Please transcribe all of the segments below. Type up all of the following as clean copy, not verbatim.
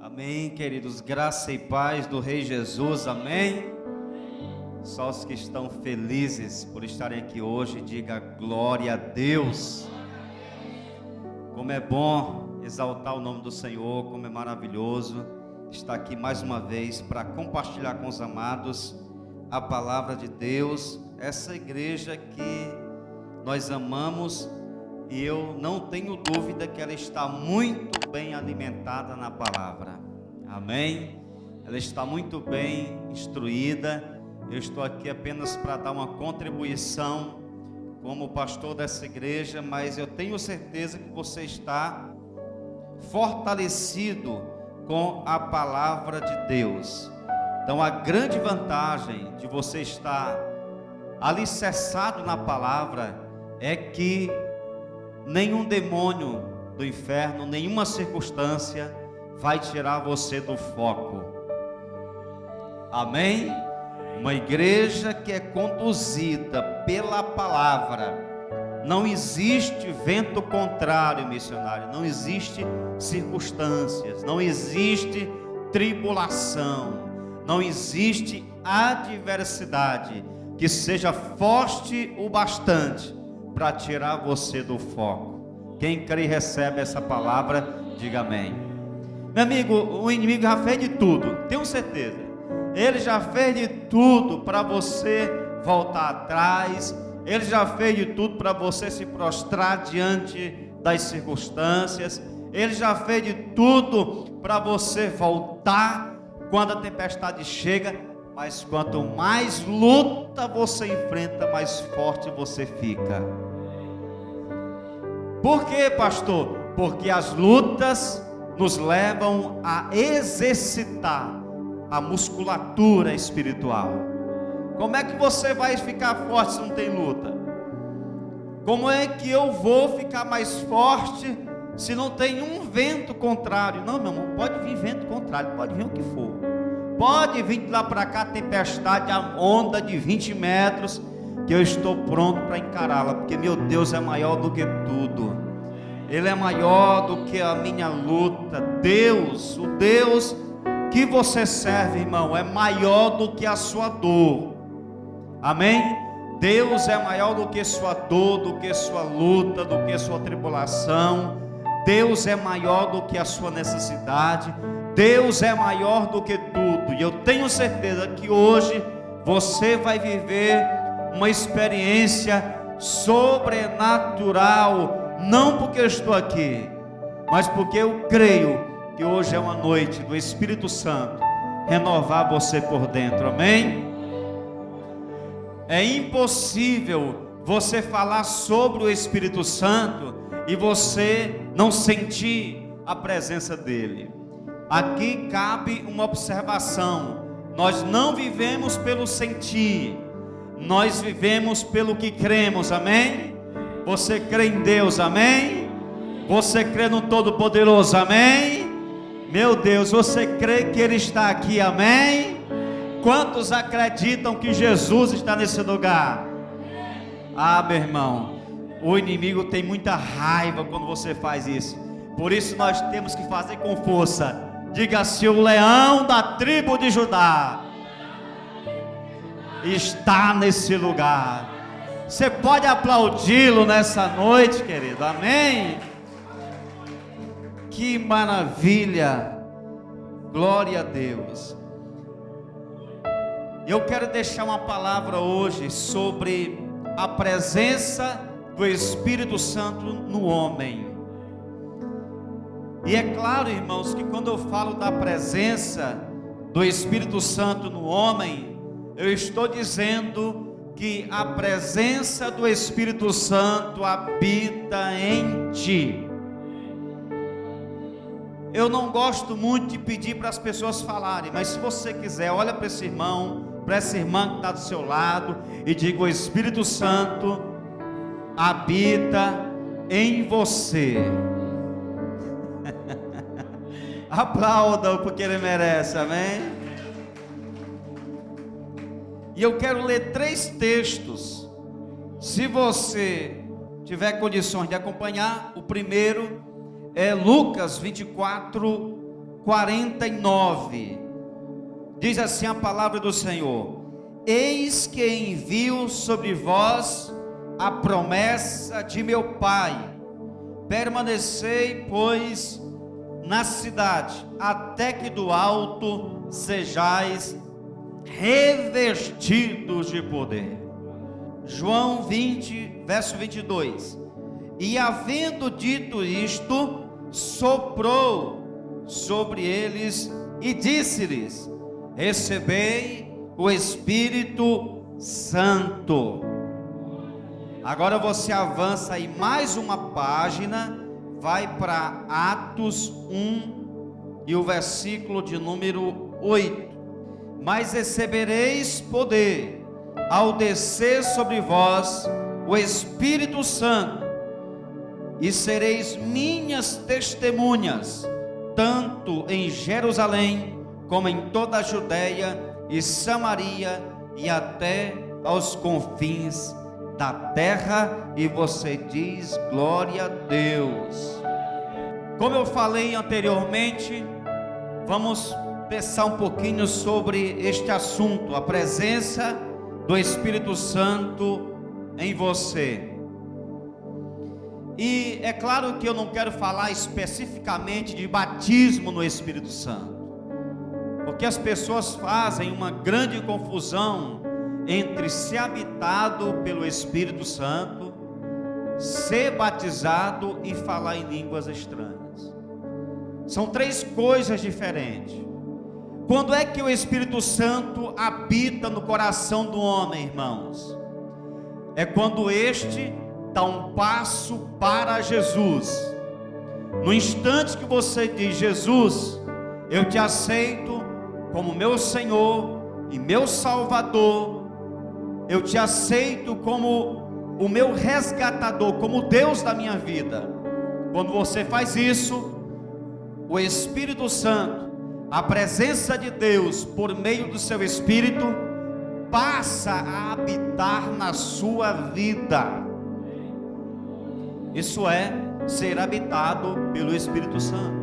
Amém, queridos, graça e paz do Rei Jesus, amém? Só os que estão felizes por estarem aqui hoje, diga glória a Deus. Como é bom exaltar o nome do Senhor, como é maravilhoso estar aqui mais uma vez para compartilhar com os amados a palavra de Deus, essa igreja que nós amamos. E eu não tenho dúvida que ela está muito bem alimentada na palavra, amém? Ela está muito bem instruída. Eu estou aqui apenas para dar uma contribuição como pastor dessa igreja, mas eu tenho certeza que você está fortalecido com a palavra de Deus. Então a grande vantagem de você estar alicerçado na palavra é que nenhum demônio do inferno, nenhuma circunstância vai tirar você do foco. Amém? Uma igreja que é conduzida pela palavra. Não existe vento contrário, missionário. Não existe circunstâncias. Não existe tribulação. Não existe adversidade que seja forte o bastante para tirar você do foco. Quem crê e recebe essa palavra, diga amém. Meu amigo, o inimigo já fez de tudo, tenho certeza. Ele já fez de tudo para você voltar atrás. Ele já fez de tudo para você se prostrar diante das circunstâncias. Ele já fez de tudo para você voltar quando a tempestade chega. Mas quanto mais luta você enfrenta, mais forte você fica. Por quê, pastor? Porque as lutas nos levam a exercitar a musculatura espiritual. Como é que você vai ficar forte se não tem luta? Como é que eu vou ficar mais forte se não tem um vento contrário? Não, meu irmão, pode vir vento contrário, pode vir o que for. Pode vir de lá para cá tempestade, a onda de 20 metros, que eu estou pronto para encará-la, porque meu Deus é maior do que tudo. Ele é maior do que a minha luta. Deus, o Deus que você serve, irmão, é maior do que a sua dor. Amém? Deus é maior do que sua dor, do que sua luta, do que sua tribulação. Deus é maior do que a sua necessidade. Deus é maior do que tudo. E eu tenho certeza que hoje você vai viver uma experiência sobrenatural. Não porque eu estou aqui, mas porque eu creio que hoje é uma noite do Espírito Santo renovar você por dentro, amém? É impossível você falar sobre o Espírito Santo e você não sentir a presença dele. Aqui cabe uma observação: nós não vivemos pelo sentir, nós vivemos pelo que cremos, amém? Você crê em Deus, amém? Você crê no Todo-Poderoso, amém? Meu Deus, você crê que Ele está aqui, amém? Quantos acreditam que Jesus está nesse lugar? Ah, meu irmão, o inimigo tem muita raiva quando você faz isso. Por isso nós temos que fazer com força. Diga-se: o leão da tribo de Judá está nesse lugar. Você pode aplaudi-lo nessa noite, querido, amém? Que maravilha, glória a Deus. Eu quero deixar uma palavra hoje sobre a presença do Espírito Santo no homem. E é claro, irmãos, que quando eu falo da presença do Espírito Santo no homem, eu estou dizendo que a presença do Espírito Santo habita em ti. Eu não gosto muito de pedir para as pessoas falarem, mas se você quiser, olha para esse irmão, para essa irmã que está do seu lado e diga: o Espírito Santo habita em você. Aplauda-o porque ele merece, amém? E eu quero ler 3 textos. Se você tiver condições de acompanhar, o primeiro é Lucas 24, 49. Diz assim a palavra do Senhor: eis que envio sobre vós a promessa de meu Pai, permanecei, pois, na cidade, até que do alto sejais revestidos de poder. João 20, verso 22. E havendo dito isto, soprou sobre eles e disse-lhes: recebei o Espírito Santo. Agora você avança aí mais uma página, vai para Atos 1 e o versículo de número 8. Mas recebereis poder ao descer sobre vós o Espírito Santo, e sereis minhas testemunhas, tanto em Jerusalém, como em toda a Judeia e Samaria, e até aos confins da terra. E você diz: glória a Deus. Como eu falei anteriormente, vamos pensar um pouquinho sobre este assunto, a presença do Espírito Santo em você. E é claro que eu não quero falar especificamente de batismo no Espírito Santo, porque as pessoas fazem uma grande confusão entre ser habitado pelo Espírito Santo, ser batizado e falar em línguas estranhas. São três coisas diferentes. Quando é que o Espírito Santo habita no coração do homem, irmãos? É quando este dá um passo para Jesus. No instante que você diz: Jesus, eu te aceito como meu Senhor e meu Salvador, eu te aceito como o meu resgatador, como Deus da minha vida. Quando você faz isso, o Espírito Santo, a presença de Deus por meio do seu Espírito, passa a habitar na sua vida. Isso é ser habitado pelo Espírito Santo.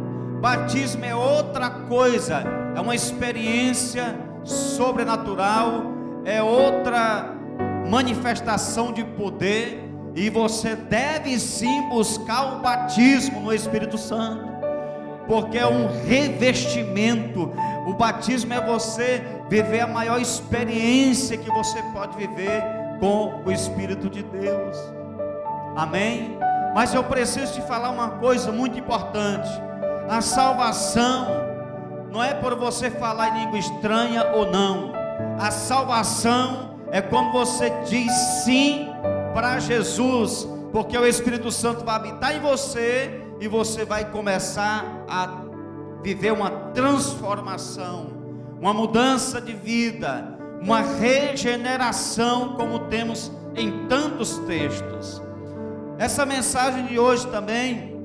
Batismo é outra coisa, é uma experiência sobrenatural, é outra manifestação de poder, e você deve sim buscar o batismo no Espírito Santo, porque é um revestimento. O batismo é você viver a maior experiência que você pode viver com o Espírito de Deus. Amém? Mas eu preciso te falar uma coisa muito importante. A salvação não é por você falar em língua estranha ou não. A salvação é quando você diz sim para Jesus, porque o Espírito Santo vai habitar em você e você vai começar a viver uma transformação, uma mudança de vida, uma regeneração, como temos em tantos textos. Essa mensagem de hoje também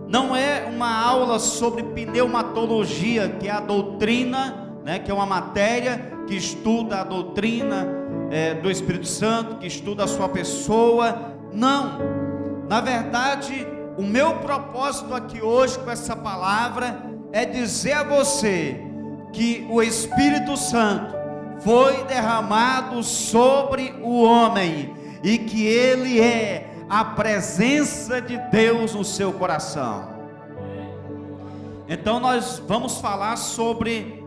não é uma aula sobre pneumatologia, que é a doutrina, que é uma matéria que estuda a doutrina do Espírito Santo, que estuda a sua pessoa. Não, na verdade, o meu propósito aqui hoje com essa palavra é dizer a você que o Espírito Santo foi derramado sobre o homem e que ele é a presença de Deus no seu coração. Então nós vamos falar sobre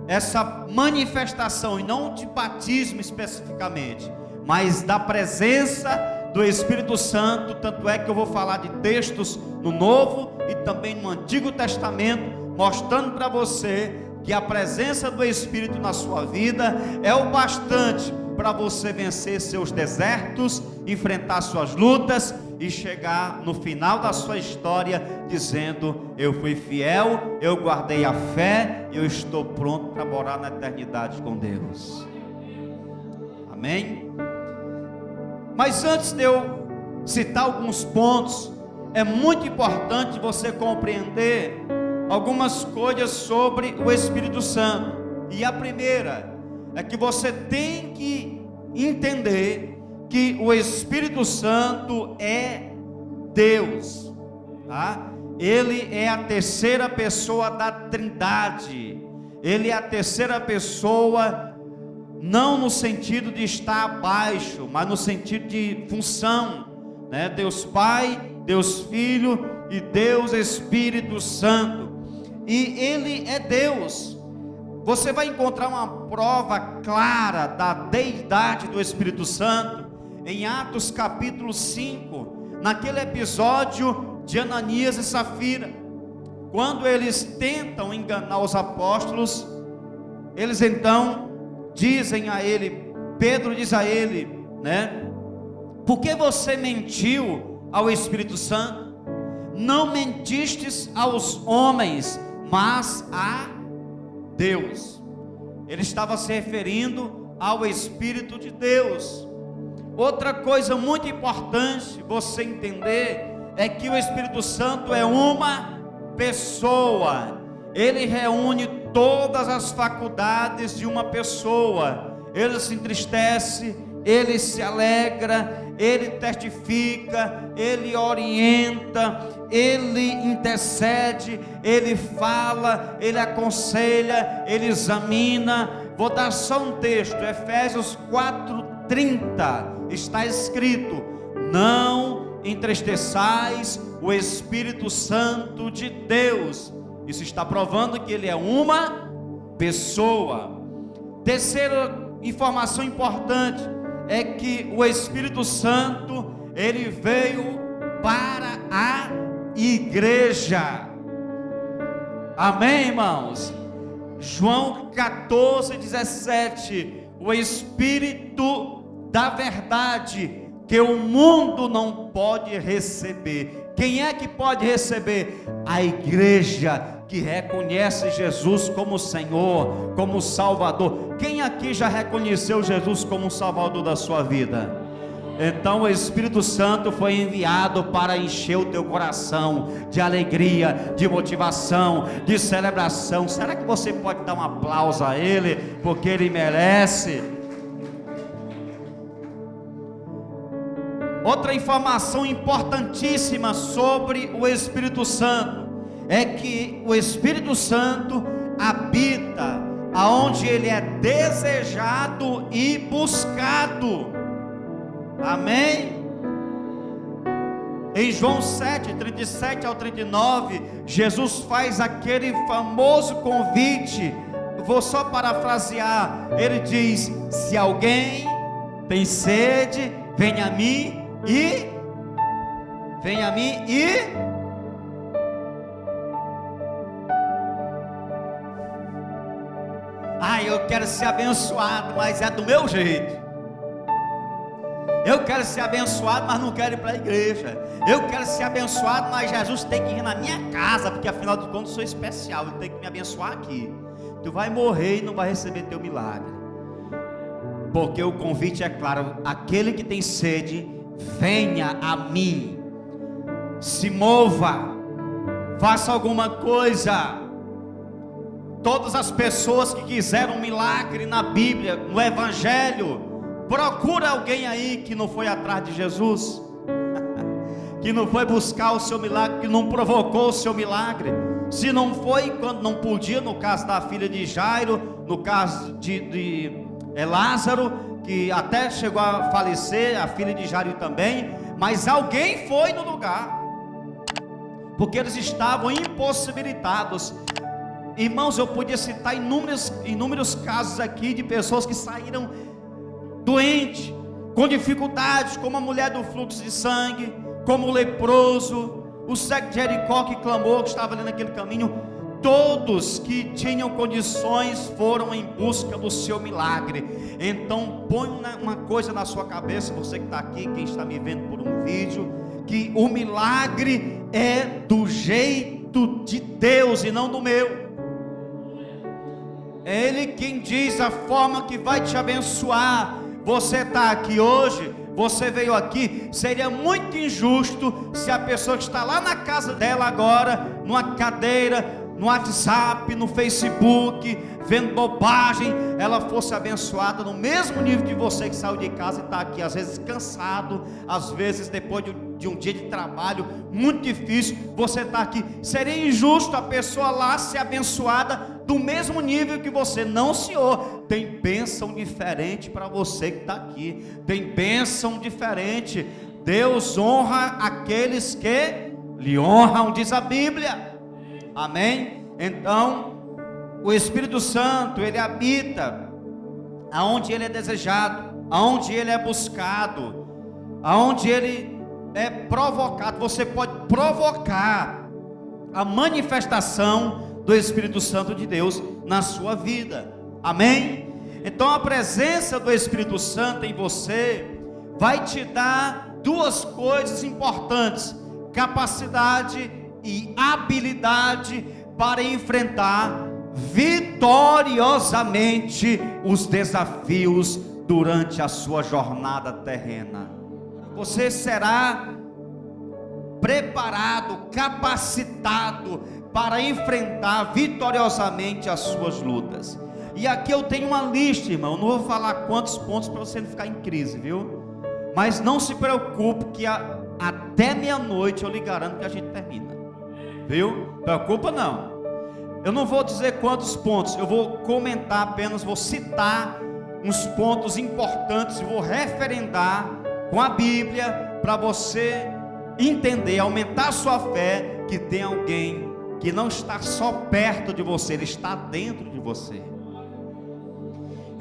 essa manifestação, e não de batismo especificamente, mas da presença do Espírito Santo. Tanto é que eu vou falar de textos no Novo e também no Antigo Testamento, mostrando para você que a presença do Espírito na sua vida é o bastante para você vencer seus desertos, enfrentar suas lutas e chegar no final da sua história dizendo: eu fui fiel, eu guardei a fé, eu estou pronto para morar na eternidade com Deus. Amém? Mas antes de eu citar alguns pontos, é muito importante você compreender algumas coisas sobre o Espírito Santo. E a primeira é que você tem que entender que o Espírito Santo é Deus, tá? Ele é a terceira pessoa da Trindade. Ele é a terceira pessoa, não no sentido de estar abaixo, mas no sentido de função, né? Deus Pai, Deus Filho e Deus Espírito Santo. E Ele é Deus. Você vai encontrar uma prova clara da deidade do Espírito Santo em Atos capítulo 5, naquele episódio de Ananias e Safira, quando eles tentam enganar os apóstolos. Eles então dizem a ele, Pedro diz a ele, né? Por que você mentiu ao Espírito Santo? Não mentistes aos homens, mas a Deus. Ele estava se referindo ao Espírito de Deus. Outra coisa muito importante você entender é que o Espírito Santo é uma pessoa. Ele reúne todas as faculdades de uma pessoa. Ele se entristece, ele se alegra, ele testifica, ele orienta, ele intercede, ele fala, ele aconselha, ele examina. Vou dar só um texto, Efésios 4:30, está escrito: não entristeçais o Espírito Santo de Deus. Isso está provando que ele é uma pessoa. Terceira informação importante é que o Espírito Santo, ele veio para a igreja. Amém, irmãos? João 14:17, o Espírito da verdade, que o mundo não pode receber. Quem é que pode receber? A igreja que reconhece Jesus como Senhor, como Salvador. Quem aqui já reconheceu Jesus como Salvador da sua vida? Então o Espírito Santo foi enviado para encher o teu coração de alegria, de motivação, de celebração. Será que você pode dar um aplauso a Ele, porque Ele merece? Outra informação importantíssima sobre o Espírito Santo é que o Espírito Santo habita aonde ele é desejado e buscado. Amém? Em João 7:37 ao 39, Jesus faz aquele famoso convite. Vou só parafrasear. Ele diz: se alguém tem sede, venha a mim e eu quero ser abençoado, mas é do meu jeito. Eu quero ser abençoado, mas não quero ir para a igreja. Eu quero ser abençoado, mas Jesus tem que ir na minha casa, porque afinal de contas eu sou especial, ele tem que me abençoar aqui. Tu vai morrer e não vai receber teu milagre, porque o convite é claro: aquele que tem sede, venha a mim. Se mova, faça alguma coisa. Todas as pessoas que quiseram um milagre na Bíblia, no Evangelho, procura alguém aí que não foi atrás de Jesus, que não foi buscar o seu milagre, que não provocou o seu milagre. Se não foi quando não podia, no caso da filha de Jairo, no caso de Lázaro, que até chegou a falecer, a filha de Jairo também, mas alguém foi no lugar, porque eles estavam impossibilitados. Irmãos, eu podia citar inúmeros casos aqui de pessoas que saíram doentes, com dificuldades, como a mulher do fluxo de sangue, como o leproso, o cego de Jericó que clamou, que estava ali naquele caminho. Todos que tinham condições foram em busca do seu milagre. Então põe uma coisa na sua cabeça, você que está aqui, quem está me vendo por um vídeo, que o milagre é do jeito de Deus e não do meu. É Ele quem diz a forma que vai te abençoar. Você está aqui hoje, você veio aqui. Seria muito injusto se a pessoa que está lá na casa dela agora, numa cadeira, no WhatsApp, no Facebook, vendo bobagem, ela fosse abençoada no mesmo nível que você que saiu de casa e está aqui, às vezes cansado, às vezes depois de um dia de trabalho muito difícil, você está aqui. Seria injusto a pessoa lá ser abençoada do mesmo nível que você. Não, senhor, tem bênção diferente para você que está aqui, tem bênção diferente. Deus honra aqueles que lhe honram, diz a Bíblia. Amém? Então, o Espírito Santo, ele habita aonde ele é desejado, aonde ele é buscado, aonde ele é provocado. Você pode provocar a manifestação do Espírito Santo de Deus na sua vida. Amém? Então, a presença do Espírito Santo em você vai te dar duas coisas importantes: capacidade e habilidade para enfrentar vitoriosamente os desafios durante a sua jornada terrena. Você será preparado, capacitado para enfrentar vitoriosamente as suas lutas. E aqui eu tenho uma lista, irmão. Eu não vou falar quantos pontos para você não ficar em crise, viu? Mas não se preocupe que até meia-noite eu lhe garanto que a gente termina, viu? Preocupa não. Eu não vou dizer quantos pontos, eu vou comentar apenas, vou citar uns pontos importantes, vou referendar com a Bíblia para você entender, aumentar a sua fé, que tem alguém que não está só perto de você, ele está dentro de você.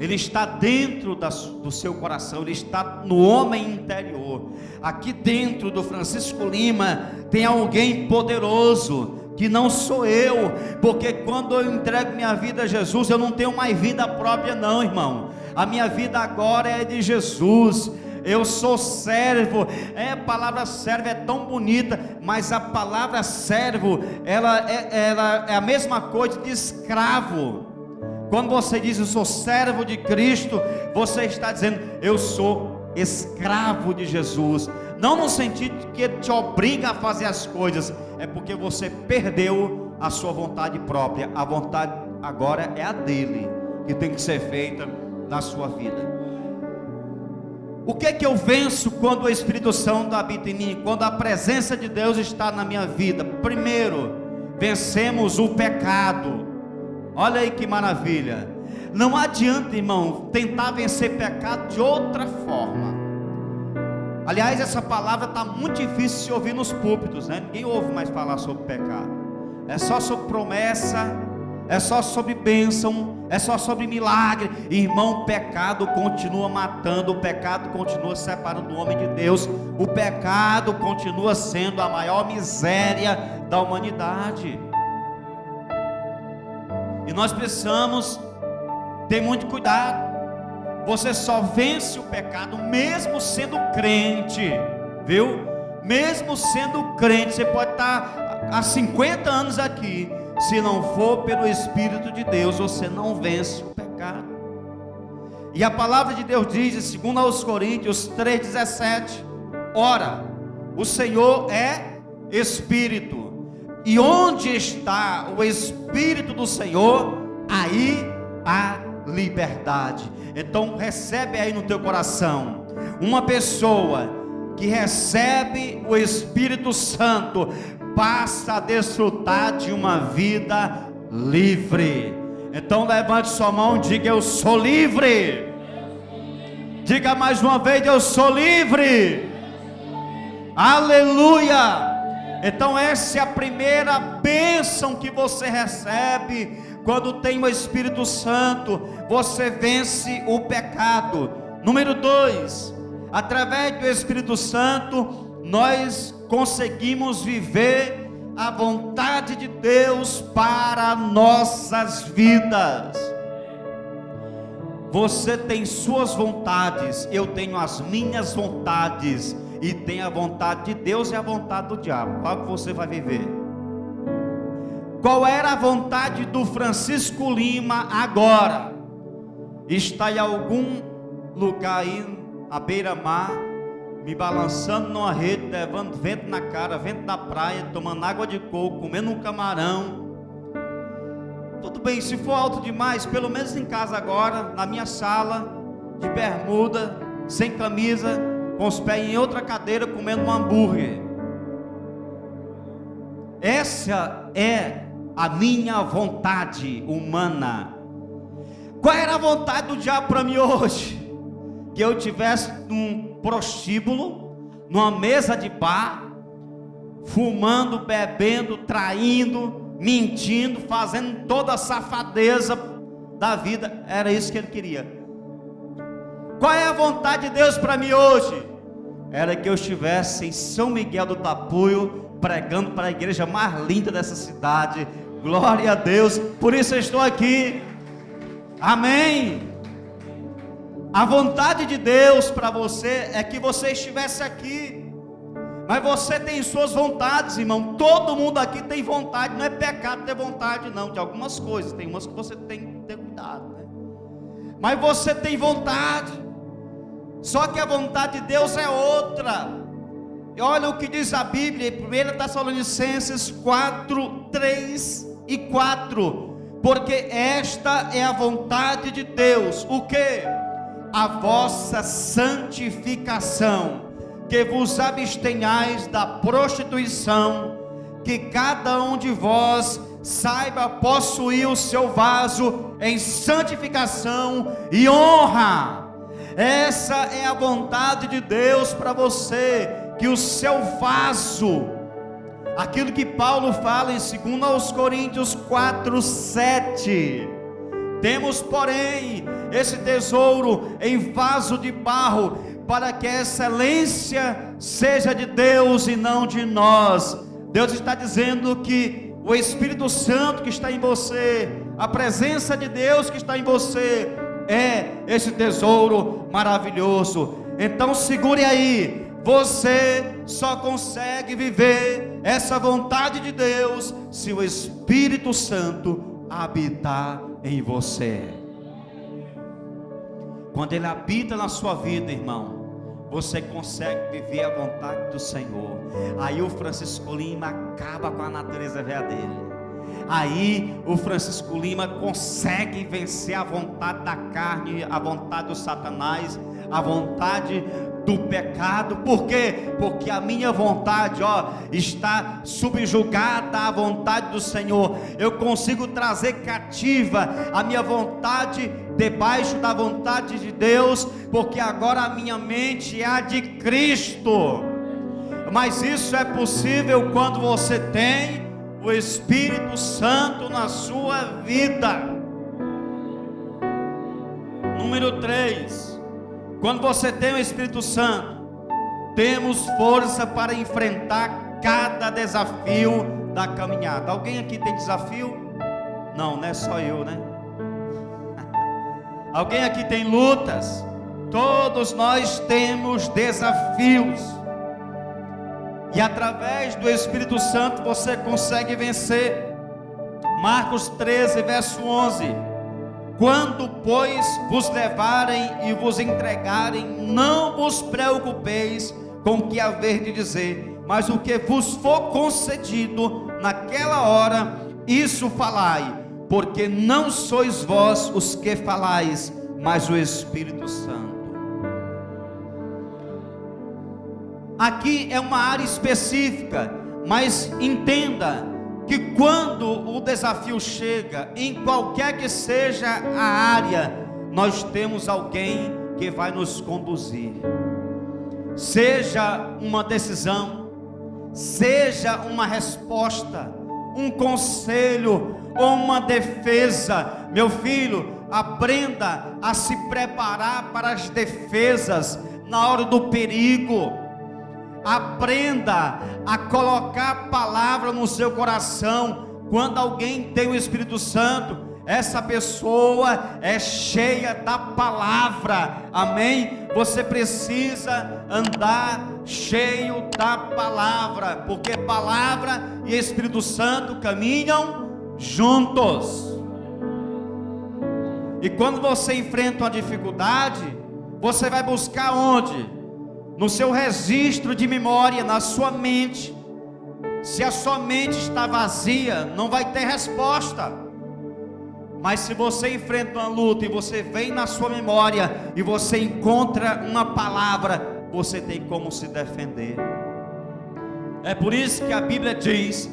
Ele está dentro do seu coração, ele está no homem interior. Aqui dentro do Francisco Lima tem alguém poderoso, que não sou eu, porque quando eu entrego minha vida a Jesus, eu não tenho mais vida própria não, irmão. A minha vida agora é de Jesus. Eu sou servo. A palavra servo é tão bonita, mas a palavra servo, ela é a mesma coisa de escravo. Quando você diz eu sou servo de Cristo, você está dizendo eu sou escravo de Jesus. Não no sentido que ele te obriga a fazer as coisas, é porque você perdeu a sua vontade própria. A vontade agora é a dele, que tem que ser feita na sua vida. O que é que eu venço quando o Espírito Santo habita em mim? Quando a presença de Deus está na minha vida? Primeiro, vencemos o pecado. Olha aí que maravilha. Não adianta, irmão, tentar vencer pecado de outra forma. Aliás, essa palavra está muito difícil de se ouvir nos púlpitos, né? Ninguém ouve mais falar sobre pecado. É só sobre promessa, é só sobre bênção, é só sobre milagre. Irmão, o pecado continua matando, o pecado continua separando o homem de Deus, o pecado continua sendo a maior miséria da humanidade. E nós precisamos ter muito cuidado. Você só vence o pecado mesmo sendo crente, viu? Mesmo sendo crente, você pode estar há 50 anos aqui, se não for pelo Espírito de Deus, você não vence o pecado. E a palavra de Deus diz, em 2 Coríntios 3,17: ora, o Senhor é Espírito, e onde está o Espírito do Senhor, aí há liberdade. Então recebe aí no teu coração, uma pessoa que recebe o Espírito Santo passa a desfrutar de uma vida livre. Então levante sua mão e diga eu sou livre. Diga mais uma vez, eu sou livre. Aleluia. Então essa é a primeira bênção que você recebe. Quando tem o Espírito Santo, você vence o pecado. Número 2, através do Espírito Santo, nós conseguimos viver a vontade de Deus para nossas vidas. Você tem suas vontades, eu tenho as minhas vontades, e tem a vontade de Deus e a vontade do diabo. Qual que você vai viver? Qual era a vontade do Francisco Lima agora? Está em algum lugar aí, à beira-mar, me balançando numa rede, levando vento na cara, vento da praia, tomando água de coco, comendo um camarão, Tudo bem, se for alto demais, pelo menos em casa agora, na minha sala, de bermuda, sem camisa, com os pés em outra cadeira, comendo um hambúrguer. Essa é a minha vontade humana. Qual era a vontade do diabo para mim hoje? Que eu tivesse num prostíbulo, numa mesa de bar, fumando, bebendo, traindo, mentindo, fazendo toda a safadeza da vida. Era isso que ele queria. Qual é a vontade de Deus para mim hoje? Era que eu estivesse em São Miguel do Tapuio, pregando para a igreja mais linda dessa cidade. Glória a Deus, por isso eu estou aqui. Amém. A vontade de Deus para você é que você estivesse aqui. Mas você tem suas vontades, irmão. Todo mundo aqui tem vontade. Não é pecado ter vontade não, de algumas coisas. Tem umas que você tem que ter cuidado, né? Mas você tem vontade. Só que a vontade de Deus é outra. E olha o que diz a Bíblia em 1 Tessalonicenses 4, 3 e 4. Porque esta é a vontade de Deus. O que? A vossa santificação, que vos abstenhais da prostituição, que cada um de vós saiba possuir o seu vaso em santificação e honra. Essa é a vontade de Deus para você, que o seu vaso, aquilo que Paulo fala em 2 Coríntios 4, 7, temos porém esse tesouro em vaso de barro, para que a excelência seja de Deus e não de nós. Deus está dizendo que o Espírito Santo que está em você, a presença de Deus que está em você, é esse tesouro maravilhoso. Então segure aí, você só consegue viver essa vontade de Deus se o Espírito Santo habitar em você. Quando Ele habita na sua vida, irmão, você consegue viver a vontade do Senhor. Aí o Francisco Lima acaba com a natureza velha dele. Aí o Francisco Lima consegue vencer a vontade da carne, a vontade do Satanás, a vontade do pecado. Por quê? Porque a minha vontade, está subjugada à vontade do Senhor. Eu consigo trazer cativa a minha vontade debaixo da vontade de Deus, porque agora a minha mente é a de Cristo. Mas isso é possível quando você tem o Espírito Santo na sua vida. Número 3, quando você tem o Espírito Santo, temos força para enfrentar cada desafio da caminhada. Alguém aqui tem desafio? Não, não é só eu, né? Alguém aqui tem lutas? Todos nós temos desafios. E através do Espírito Santo você consegue vencer. Marcos 13, verso 11. Quando, pois, vos levarem e vos entregarem, não vos preocupeis com o que haver de dizer, mas o que vos for concedido naquela hora, isso falai, porque não sois vós os que falais, mas o Espírito Santo. Aqui é uma área específica, mas entenda que quando o desafio chega, em qualquer que seja a área, nós temos alguém que vai nos conduzir. Seja uma decisão, seja uma resposta, um conselho ou uma defesa. Meu filho, aprenda a se preparar para as defesas na hora do perigo. Aprenda a colocar a palavra no seu coração. Quando alguém tem o Espírito Santo, essa pessoa é cheia da palavra, amém? Você precisa andar cheio da palavra, porque palavra e Espírito Santo caminham juntos. E quando você enfrenta uma dificuldade, você vai buscar onde? No seu registro de memória, na sua mente. Se a sua mente está vazia, não vai ter resposta. Mas se você enfrenta uma luta e você vem na sua memória e você encontra uma palavra, você tem como se defender. É por isso que a Bíblia diz: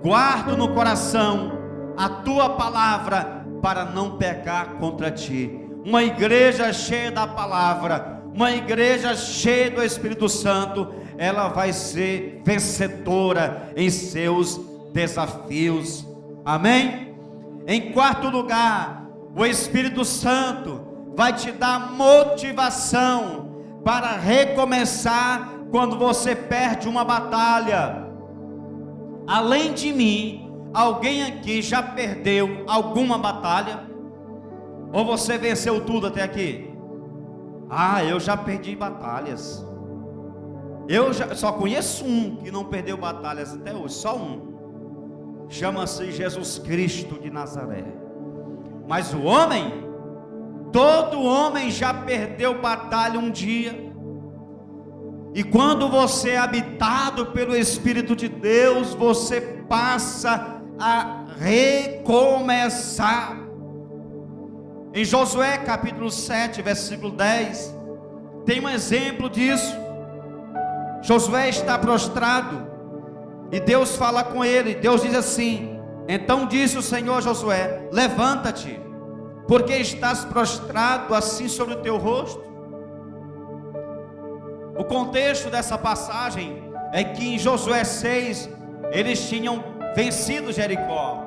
guarda no coração a tua palavra para não pecar contra ti. Uma igreja cheia da palavra, uma igreja cheia do Espírito Santo, ela vai ser vencedora em seus desafios. Amém? Em quarto lugar, o Espírito Santo vai te dar motivação para recomeçar quando você perde uma batalha. Além de mim, alguém aqui já perdeu alguma batalha? Ou você venceu tudo até aqui? Eu já perdi batalhas. Só conheço um que não perdeu batalhas até hoje, só um. Chama-se Jesus Cristo de Nazaré. Mas o homem, todo homem já perdeu batalha um dia. E quando você é habitado pelo Espírito de Deus, você passa a recomeçar. Em Josué capítulo 7, versículo 10, tem um exemplo disso. Josué está prostrado e Deus fala com ele. Deus diz assim: então disse o Senhor a Josué: levanta-te, porque estás prostrado assim sobre o teu rosto. O contexto dessa passagem é que em Josué 6 eles tinham vencido Jericó.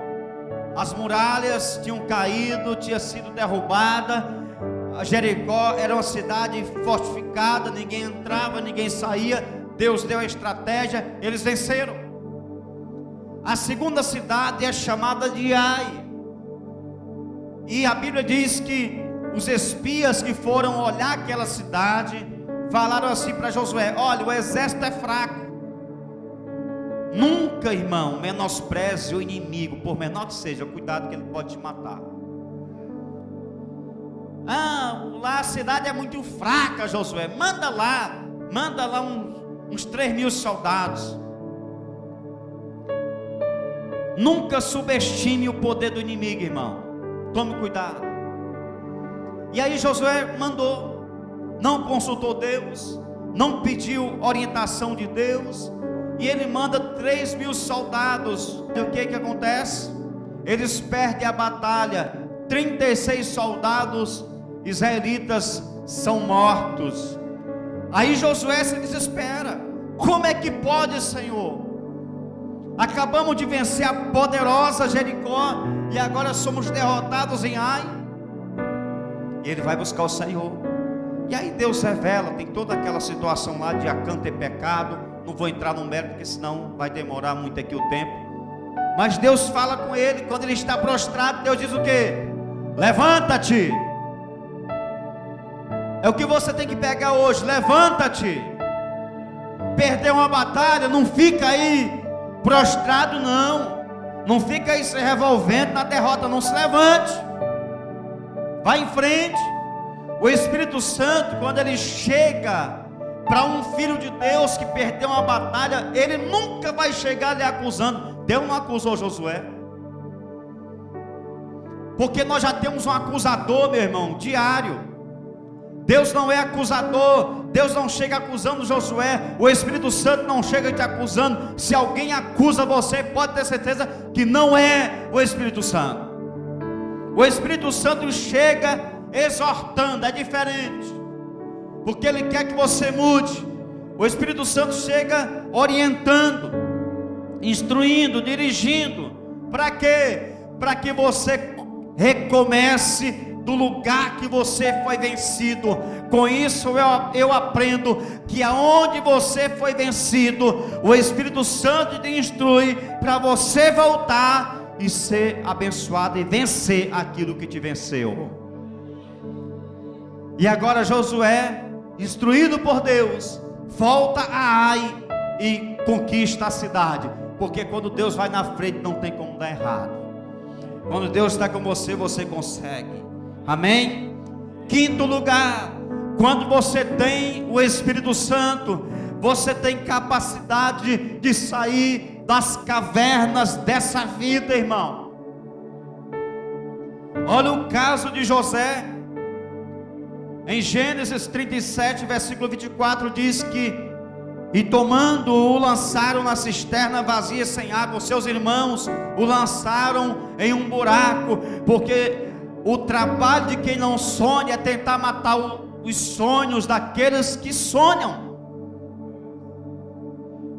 As muralhas tinham caído, tinha sido derrubada. Jericó era uma cidade fortificada, ninguém entrava, ninguém saía. Deus deu a estratégia, eles venceram. A segunda cidade é chamada de Ai. E a Bíblia diz que os espias que foram olhar aquela cidade falaram assim para Josué: olha, o exército é fraco. Nunca, irmão, menospreze o inimigo, por menor que seja, cuidado que ele pode te matar. Lá a cidade é muito fraca, Josué. Manda lá uns 3.000 soldados. Nunca subestime o poder do inimigo, irmão. Tome cuidado. E aí Josué mandou, não consultou Deus, não pediu orientação de Deus, e ele manda 3.000 soldados. E o que acontece? Eles perdem a batalha. 36 soldados israelitas são mortos. Aí Josué se desespera: como é que pode, Senhor? Acabamos de vencer a poderosa Jericó e agora somos derrotados em Ai. E ele vai buscar o Senhor. E aí Deus revela, tem toda aquela situação lá de Acã ter pecado. Não vou entrar no mérito, porque senão vai demorar muito aqui o tempo. Mas Deus fala com ele, quando ele está prostrado, Deus diz o quê? Levanta-te. É o que você tem que pegar hoje, levanta-te. Perdeu uma batalha, não fica aí prostrado, não fica aí se revolvendo na derrota, não se levante, vai em frente. O Espírito Santo, quando ele chega para um filho de Deus que perdeu uma batalha, ele nunca vai chegar lhe acusando. Deus não acusou Josué, porque nós já temos um acusador, meu irmão, diário. Deus não é acusador. Deus não chega acusando Josué. O Espírito Santo não chega te acusando. Se alguém acusa você, pode ter certeza que não é o Espírito Santo. O Espírito Santo chega exortando, é diferente, porque ele quer que você mude. O Espírito Santo chega orientando, instruindo, dirigindo. Para quê? Para que você recomece do lugar que você foi vencido. Com isso eu aprendo que aonde você foi vencido, o Espírito Santo te instrui para você voltar e ser abençoado e vencer aquilo que te venceu. E agora Josué, instruído por Deus, volta a Ai e conquista a cidade. Porque quando Deus vai na frente, não tem como dar errado. Quando Deus está com você, você consegue. Amém? Quinto lugar, quando você tem o Espírito Santo, você tem capacidade de sair das cavernas dessa vida, irmão. Olha o caso de José. Em Gênesis 37, versículo 24, diz que: e tomando-o, lançaram na cisterna vazia sem água. Os seus irmãos o lançaram em um buraco, porque o trabalho de quem não sonha é tentar matar os sonhos daqueles que sonham.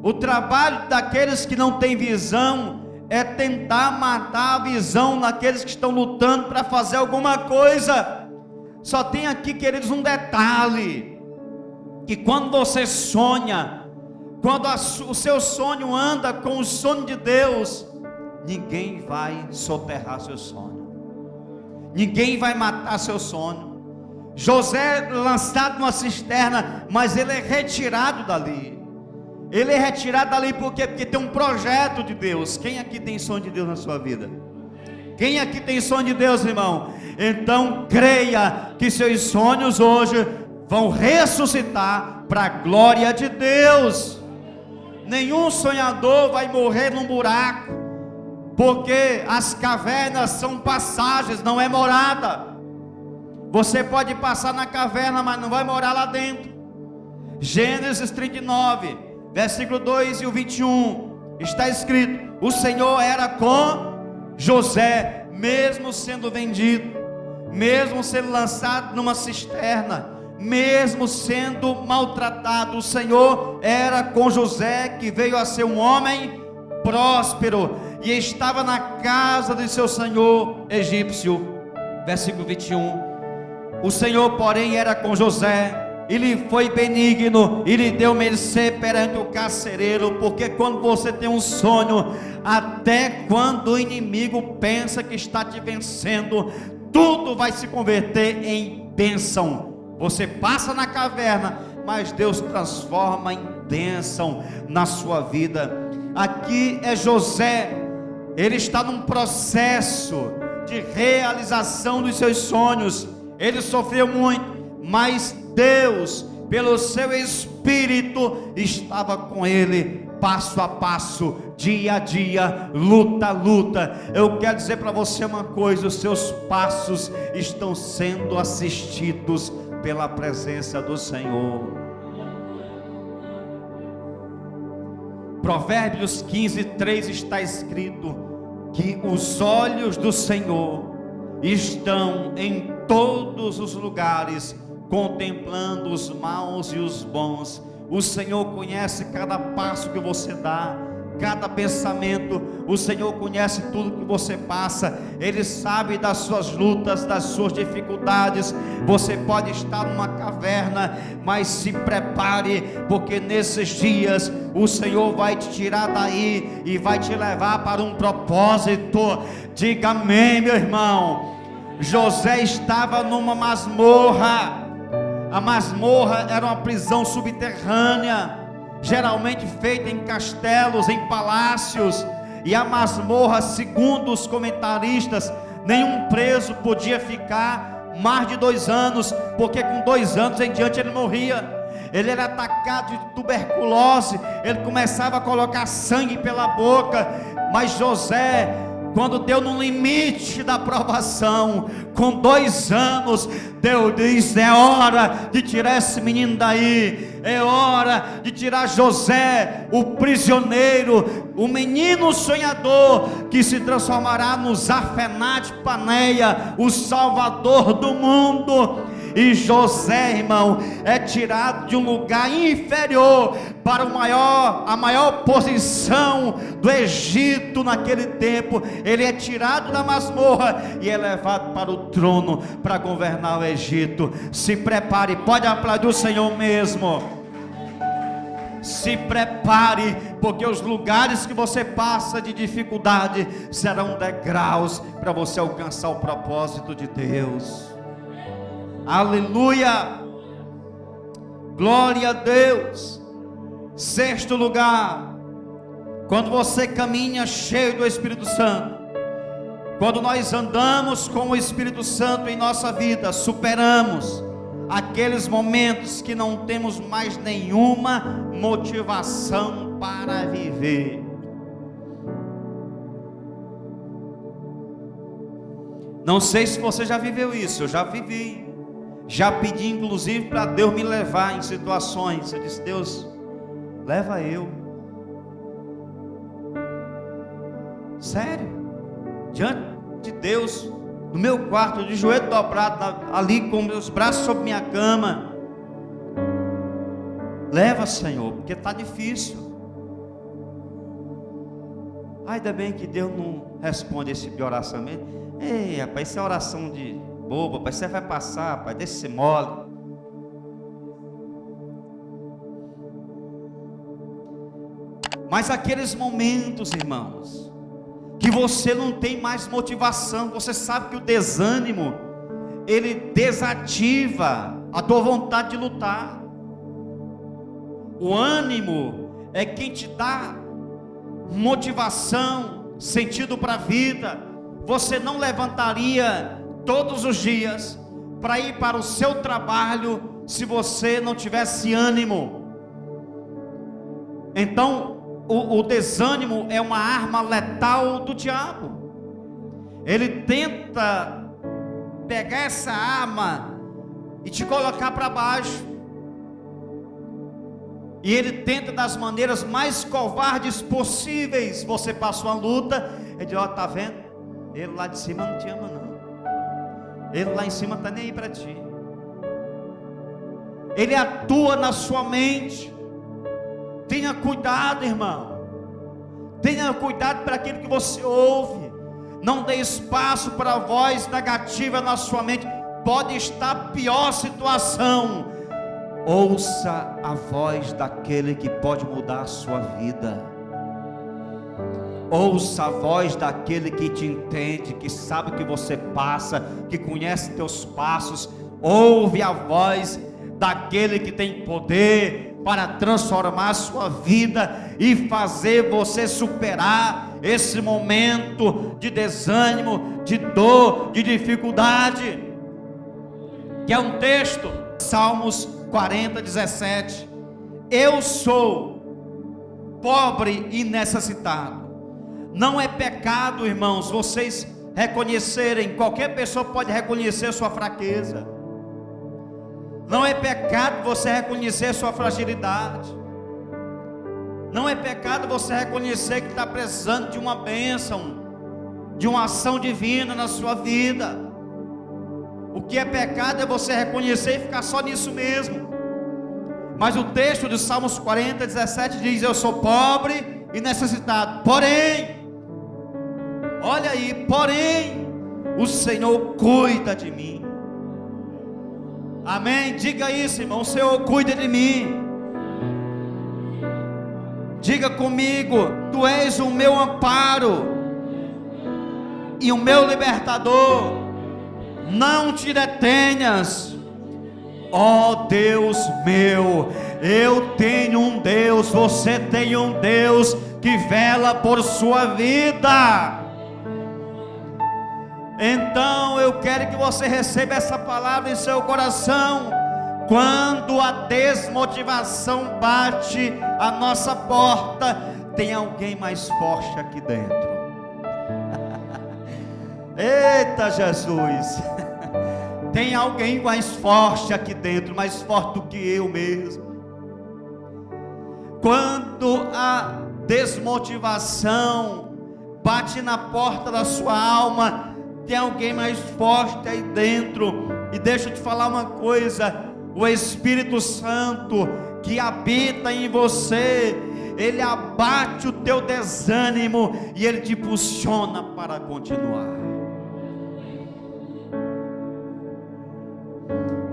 O trabalho daqueles que não têm visão é tentar matar a visão daqueles que estão lutando para fazer alguma coisa. Só tem aqui, queridos, um detalhe: que quando você sonha, quando o seu sonho anda com o sonho de Deus, ninguém vai soterrar seu sonho, ninguém vai matar seu sonho. José lançado numa cisterna, mas ele é retirado dali. Ele é retirado dali por quê? Porque tem um projeto de Deus. Quem aqui tem sonho de Deus na sua vida? Quem aqui tem sonho de Deus, irmão? Então creia que seus sonhos hoje vão ressuscitar para a glória de Deus. Nenhum sonhador vai morrer num buraco, porque as cavernas são passagens, não é morada. Você pode passar na caverna, mas não vai morar lá dentro. Gênesis 39, versículo 2 e o 21, está escrito: o Senhor era com José, mesmo sendo vendido, mesmo sendo lançado numa cisterna, mesmo sendo maltratado, o Senhor era com José, que veio a ser um homem próspero, e estava na casa de seu senhor egípcio. Versículo 21, o Senhor porém era com José, e lhe foi benigno, e lhe deu mercê perante o carcereiro. Porque quando você tem um sonho, até quando o inimigo pensa que está te vencendo, tudo vai se converter em bênção. Você passa na caverna, mas Deus transforma em bênção na sua vida. Aqui é José, ele está num processo de realização dos seus sonhos. Ele sofreu muito, mas Deus, pelo seu Espírito, estava com ele, passo a passo, dia a dia, luta a luta. Eu quero dizer para você uma coisa: os seus passos estão sendo assistidos pela presença do Senhor. Provérbios 15:3 está escrito que os olhos do Senhor estão em todos os lugares, contemplando os maus e os bons. O Senhor conhece cada passo que você dá, cada pensamento. O Senhor conhece tudo que você passa. Ele sabe das suas lutas, das suas dificuldades. Você pode estar numa caverna, mas se prepare, porque nesses dias o Senhor vai te tirar daí e vai te levar para um propósito. Diga amém, meu irmão. José estava numa masmorra. A masmorra era uma prisão subterrânea, geralmente feita em castelos, em palácios. E a masmorra, segundo os comentaristas, nenhum preso podia ficar mais de 2 anos, porque com 2 anos em diante ele morria. Ele era atacado de tuberculose, ele começava a colocar sangue pela boca. Mas José, quando deu no limite da provação, com 2 anos, Deus diz: é hora de tirar esse menino daí, é hora de tirar José, o prisioneiro, o menino sonhador, que se transformará no Zafenate Paneia, o salvador do mundo. E José, irmão, é tirado de um lugar inferior para a maior posição do Egito naquele tempo. Ele é tirado da masmorra e é levado para o trono para governar o Egito. Se prepare, pode aplaudir o Senhor mesmo. Se prepare, porque os lugares que você passa de dificuldade serão degraus para você alcançar o propósito de Deus. Aleluia, glória a Deus. 6º lugar, quando você caminha cheio do Espírito Santo, quando nós andamos com o Espírito Santo em nossa vida, superamos aqueles momentos que não temos mais nenhuma motivação para viver. Não sei se você já viveu isso, eu já vivi. Já pedi inclusive para Deus me levar em situações. Eu disse: Deus, leva eu. Sério, diante de Deus, no meu quarto, de joelho dobrado, ali com meus braços sobre minha cama. Leva, Senhor, porque está difícil. Ainda bem que Deus não responde esse tipo de oração mesmo. Ei, rapaz, isso é oração de bobo, rapaz, você vai passar, rapaz, deixa ser mole. Mas aqueles momentos, irmãos, que você não tem mais motivação, você sabe que o desânimo, ele desativa a tua vontade de lutar. O ânimo é quem te dá motivação, sentido para a vida. Você não levantaria todos os dias para ir para o seu trabalho se você não tivesse ânimo. Então o desânimo é uma arma letal do diabo. Ele tenta pegar essa arma e te colocar para baixo. E ele tenta das maneiras mais covardes possíveis. Você passou uma luta, ele diz: ó, tá vendo? Ele lá de cima não te ama não. Ele lá em cima está nem aí para ti. Ele atua na sua mente. Tenha cuidado, irmão. Tenha cuidado para aquilo que você ouve. Não dê espaço para a voz negativa na sua mente. Pode estar pior situação. Ouça a voz daquele que pode mudar a sua vida. Ouça a voz daquele que te entende, que sabe o que você passa, que conhece teus passos. Ouve a voz daquele que tem poder para transformar a sua vida e fazer você superar esse momento de desânimo, de dor, de dificuldade. Que é um texto, Salmos 40, 17. Eu sou pobre e necessitado. Não é pecado, irmãos, vocês reconhecerem. Qualquer pessoa pode reconhecer sua fraqueza. Não é pecado você reconhecer sua fragilidade. Não é pecado você reconhecer que está precisando de uma bênção, de uma ação divina na sua vida. O que é pecado é você reconhecer e ficar só nisso mesmo. Mas o texto de Salmos 40, 17 diz: eu sou pobre e necessitado, porém, olha aí, porém, o Senhor cuida de mim. Amém? Diga isso, irmão: o Senhor cuida de mim. Diga comigo: tu és o meu amparo e o meu libertador. Não te detenhas, ó Deus meu. Eu tenho um Deus, você tem um Deus que vela por sua vida. Então eu quero que você receba essa palavra em seu coração. Quando a desmotivação bate a nossa porta, tem alguém mais forte aqui dentro. Eita Jesus, tem alguém mais forte aqui dentro, mais forte do que eu mesmo. Quando a desmotivação bate na porta da sua alma, tem alguém mais forte aí dentro. E deixa eu te falar uma coisa: o Espírito Santo que habita em você, ele abate o teu desânimo e ele te impulsiona para continuar.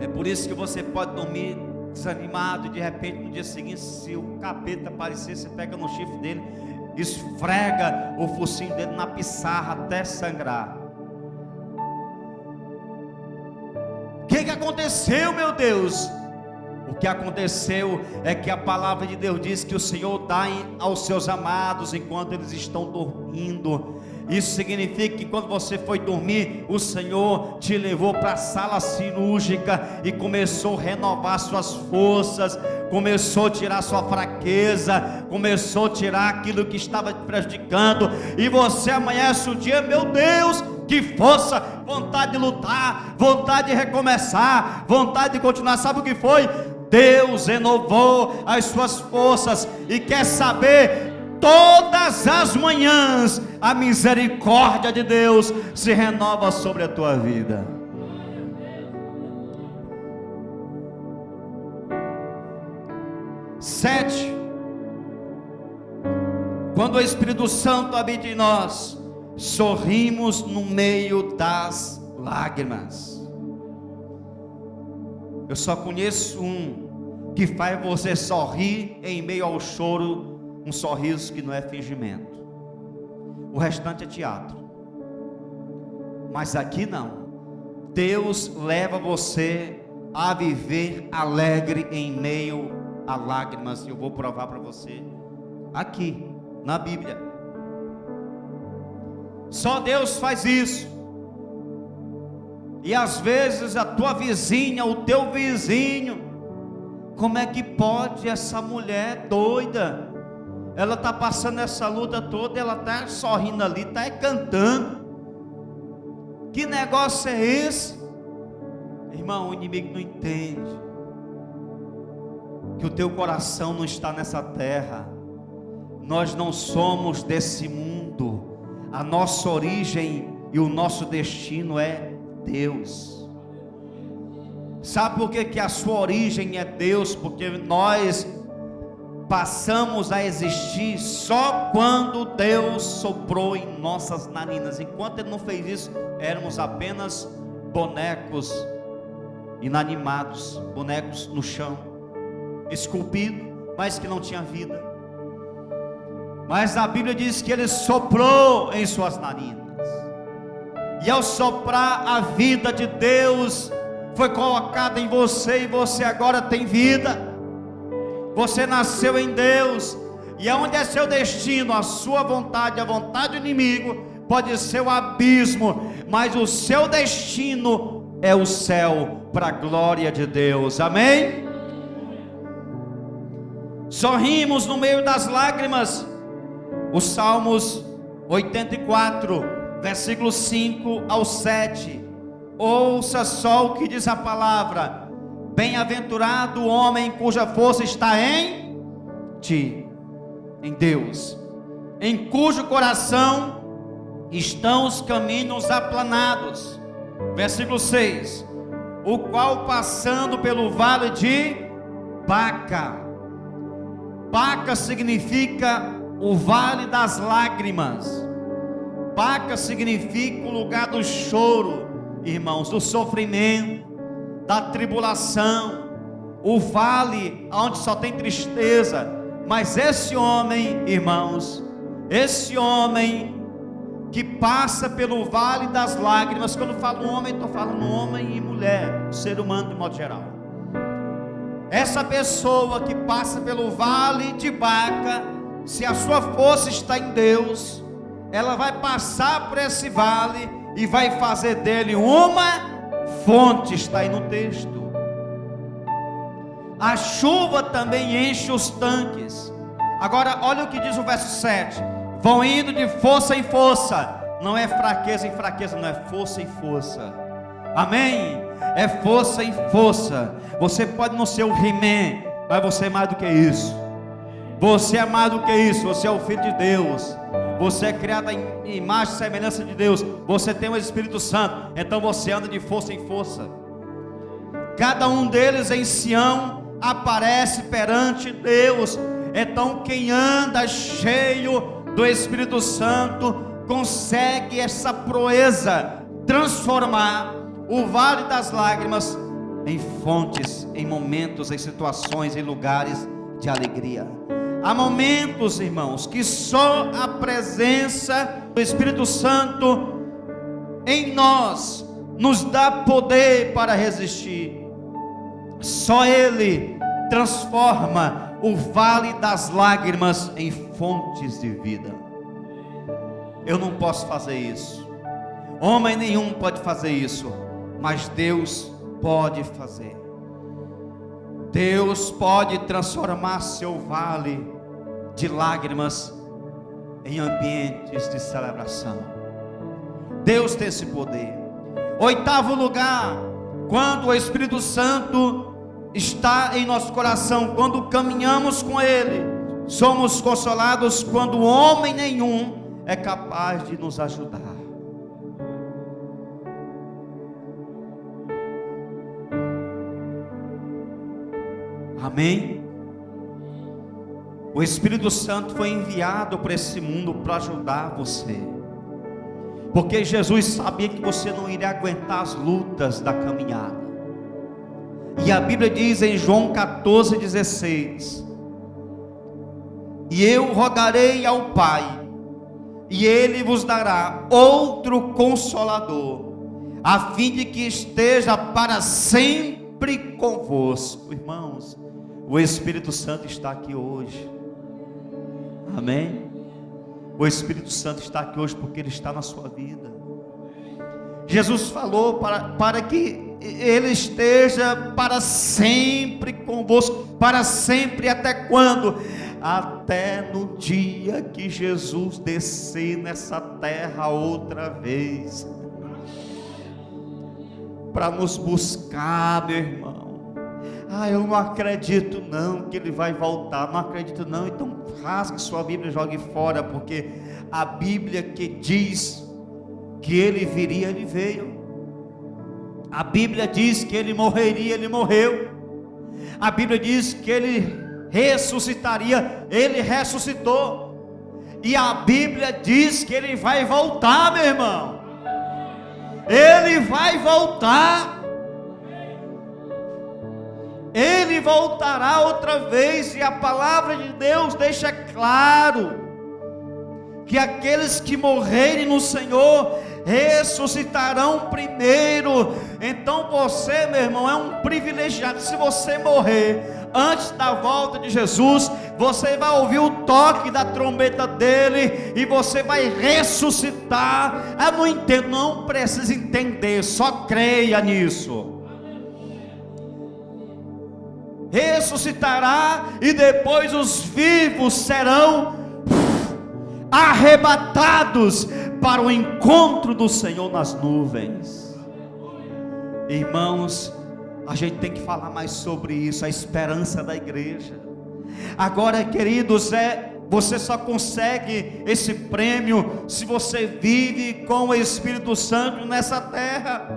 É por isso que você pode dormir desanimado e de repente no dia seguinte, se o capeta aparecer, você pega no chifre dele, esfrega o focinho dele na pissarra até sangrar. O que aconteceu, meu Deus? O que aconteceu é que a palavra de Deus diz que o Senhor dá aos seus amados enquanto eles estão dormindo. Isso significa que quando você foi dormir, o Senhor te levou para a sala cirúrgica e começou a renovar suas forças, começou a tirar sua fraqueza, começou a tirar aquilo que estava te prejudicando, e você amanhece o dia: meu Deus, que força, vontade de lutar, vontade de recomeçar, vontade de continuar. Sabe o que foi? Deus renovou as suas forças e quer saber, todas as manhãs a misericórdia de Deus se renova sobre a tua vida. Sete, quando o Espírito Santo habita em nós, sorrimos no meio das lágrimas. Eu só conheço um que faz você sorrir em meio ao choro, um sorriso que não é fingimento. O restante é teatro. Mas aqui não. Deus leva você a viver alegre em meio a lágrimas. Eu vou provar para você aqui na Bíblia. Só Deus faz isso. E às vezes a tua vizinha, o teu vizinho, como é que pode essa mulher doida? Ela está passando essa luta toda, ela está sorrindo ali, está cantando. Que negócio é esse? Irmão, o inimigo não entende que o teu coração não está nessa terra. Nós não somos desse mundo. A nossa origem e o nosso destino é Deus. Sabe por que a sua origem é Deus? Porque nós passamos a existir só quando Deus soprou em nossas narinas. Enquanto Ele não fez isso, éramos apenas bonecos inanimados, bonecos no chão, esculpidos, mas que não tinha vida. Mas a Bíblia diz que Ele soprou em suas narinas, e ao soprar, a vida de Deus foi colocada em você, e você agora tem vida. Você nasceu em Deus, e aonde é seu destino, a sua vontade, a vontade do inimigo pode ser o abismo, mas o seu destino é o céu, para a glória de Deus. Amém? Sorrimos no meio das lágrimas. Os Salmos 84, versículos 5 ao 7. Ouça só o que diz a palavra: bem-aventurado o homem cuja força está em ti, em Deus, em cujo coração estão os caminhos aplanados. Versículo 6: o qual passando pelo vale de Baca. Baca significa o vale das lágrimas. Baca significa o lugar do choro, irmãos, do sofrimento, da tribulação, o vale onde só tem tristeza. Mas esse homem, irmãos, esse homem que passa pelo vale das lágrimas, quando eu falo homem, estou falando homem e mulher, ser humano de modo geral. Essa pessoa que passa pelo vale de Baca, se a sua força está em Deus, ela vai passar por esse vale e vai fazer dele uma fonte. Está aí no texto. A chuva também enche os tanques. Agora olha o que diz o verso 7: vão indo de força em força. Não é fraqueza em fraqueza, não é força em força. Amém? É força em força. Você pode não ser o He-Man, mas você é mais do que isso. Você é mais do que isso. Você é o Filho de Deus. Você é criado em imagem e semelhança de Deus. Você tem o Espírito Santo. Então você anda de força em força. Cada um deles em Sião aparece perante Deus. Então quem anda cheio do Espírito Santo consegue essa proeza, transformar o vale das lágrimas em fontes, em momentos, em situações, em lugares de alegria. Há momentos, irmãos, que só a presença do Espírito Santo em nós nos dá poder para resistir. Só Ele transforma o vale das lágrimas em fontes de vida. Eu não posso fazer isso, homem nenhum pode fazer isso, mas Deus pode fazer. Deus pode transformar seu vale de lágrimas em ambientes de celebração. Deus tem esse poder. Oitavo lugar, quando o Espírito Santo está em nosso coração, quando caminhamos com Ele, somos consolados quando homem nenhum é capaz de nos ajudar. Amém? O Espírito Santo foi enviado para esse mundo para ajudar você, porque Jesus sabia que você não iria aguentar as lutas da caminhada. E a Bíblia diz em João 14,16: e eu rogarei ao Pai, e Ele vos dará outro Consolador, a fim de que esteja para sempre convosco. Irmãos, o Espírito Santo está aqui hoje. Amém? O Espírito Santo está aqui hoje porque Ele está na sua vida. Jesus falou para que Ele esteja para sempre convosco. Para sempre até quando? Até no dia que Jesus descer nessa terra outra vez, para nos buscar, meu irmão. Eu não acredito não que Ele vai voltar. Não acredito não. Então rasgue sua Bíblia e jogue fora, porque a Bíblia que diz que Ele viria, Ele veio. A Bíblia diz que Ele morreria, Ele morreu. A Bíblia diz que Ele ressuscitaria, Ele ressuscitou. E a Bíblia diz que Ele vai voltar, meu irmão. Ele vai voltar. Ele voltará outra vez. E a palavra de Deus deixa claro que aqueles que morrerem no Senhor ressuscitarão primeiro. Então você, meu irmão, é um privilegiado. Se você morrer antes da volta de Jesus, você vai ouvir o toque da trombeta dele e você vai ressuscitar. Eu não entendo, não precisa entender, só creia nisso. Ressuscitará, e depois os vivos serão arrebatados para o encontro do Senhor nas nuvens. Irmãos, a gente tem que falar mais sobre isso, a esperança da igreja. Agora, queridos, você só consegue esse prêmio se você vive com o Espírito Santo nessa terra.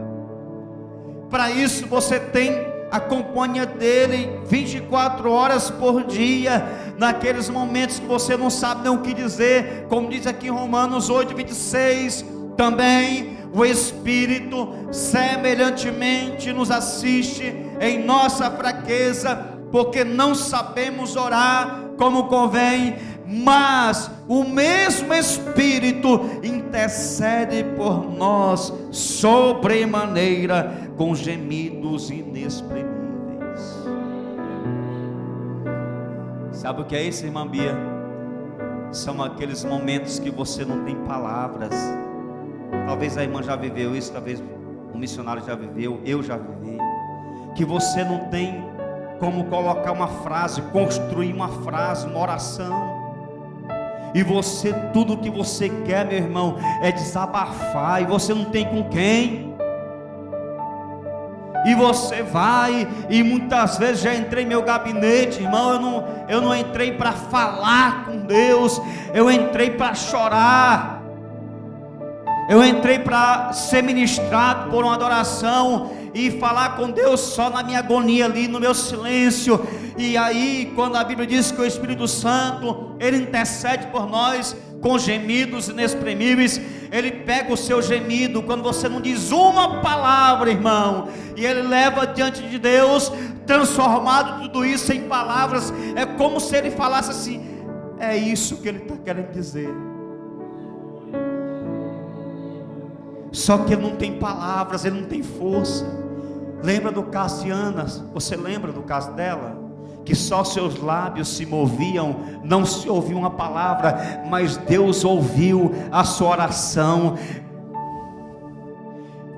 Para isso você tem a companhia dele 24 horas por dia, naqueles momentos que você não sabe nem o que dizer, como diz aqui em Romanos 8:26, também o Espírito semelhantemente nos assiste em nossa fraqueza, porque não sabemos orar como convém, mas o mesmo Espírito intercede por nós sobremaneira, com gemidos inexprimíveis. Sabe o que é isso, irmã Bia? São aqueles momentos que você não tem palavras. Talvez a irmã já viveu isso, talvez o missionário já viveu, eu já vivi. Que você não tem como colocar uma frase, construir uma frase, uma oração. E você, tudo que você quer, meu irmão, é desabafar, e você não tem com quem. E você vai, e muitas vezes já entrei em meu gabinete, irmão, eu não entrei para falar com Deus, eu entrei para chorar, eu entrei para ser ministrado por uma adoração, e falar com Deus só na minha agonia ali, no meu silêncio. E aí, quando a Bíblia diz que o Espírito Santo, Ele intercede por nós com gemidos inexprimíveis, Ele pega o seu gemido, quando você não diz uma palavra, irmão, e Ele leva diante de Deus, transformado tudo isso em palavras. É como se Ele falasse assim: é isso que Ele está querendo dizer. Só que Ele não tem palavras, Ele não tem força. Lembra do caso de Ana? Você lembra do caso dela? Que só seus lábios se moviam, não se ouvia uma palavra, mas Deus ouviu a sua oração.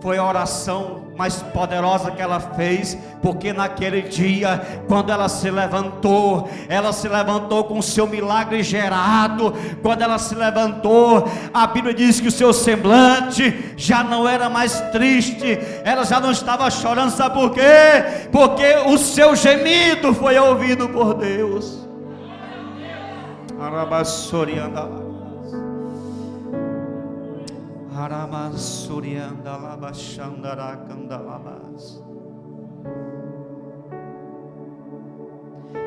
Foi a oração mais poderosa que ela fez, porque naquele dia, quando ela se levantou com o seu milagre gerado. Quando ela se levantou, a Bíblia diz que o seu semblante já não era mais triste, ela já não estava chorando. Sabe por quê? Porque o seu gemido foi ouvido por Deus.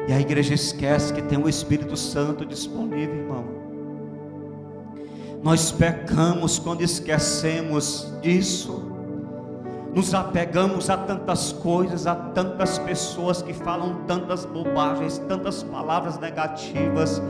E a igreja esquece que tem o Espírito Santo disponível, irmão. Nós pecamos quando esquecemos disso. Nos apegamos a tantas coisas, a tantas pessoas que falam tantas bobagens, tantas palavras negativas.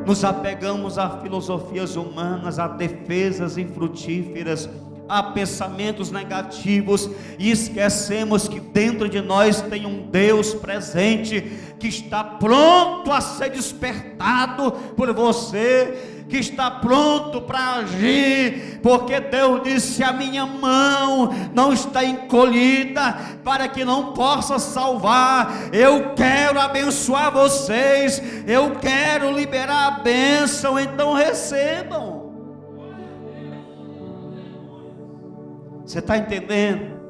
Nos apegamos a filosofias humanas, a defesas infrutíferas, a pensamentos negativos, e esquecemos que dentro de nós tem um Deus presente, que está pronto a ser despertado por você, que está pronto para agir, porque Deus disse: a minha mão não está encolhida para que não possa salvar. Eu quero abençoar vocês, eu quero liberar a bênção, então recebam. Você está entendendo?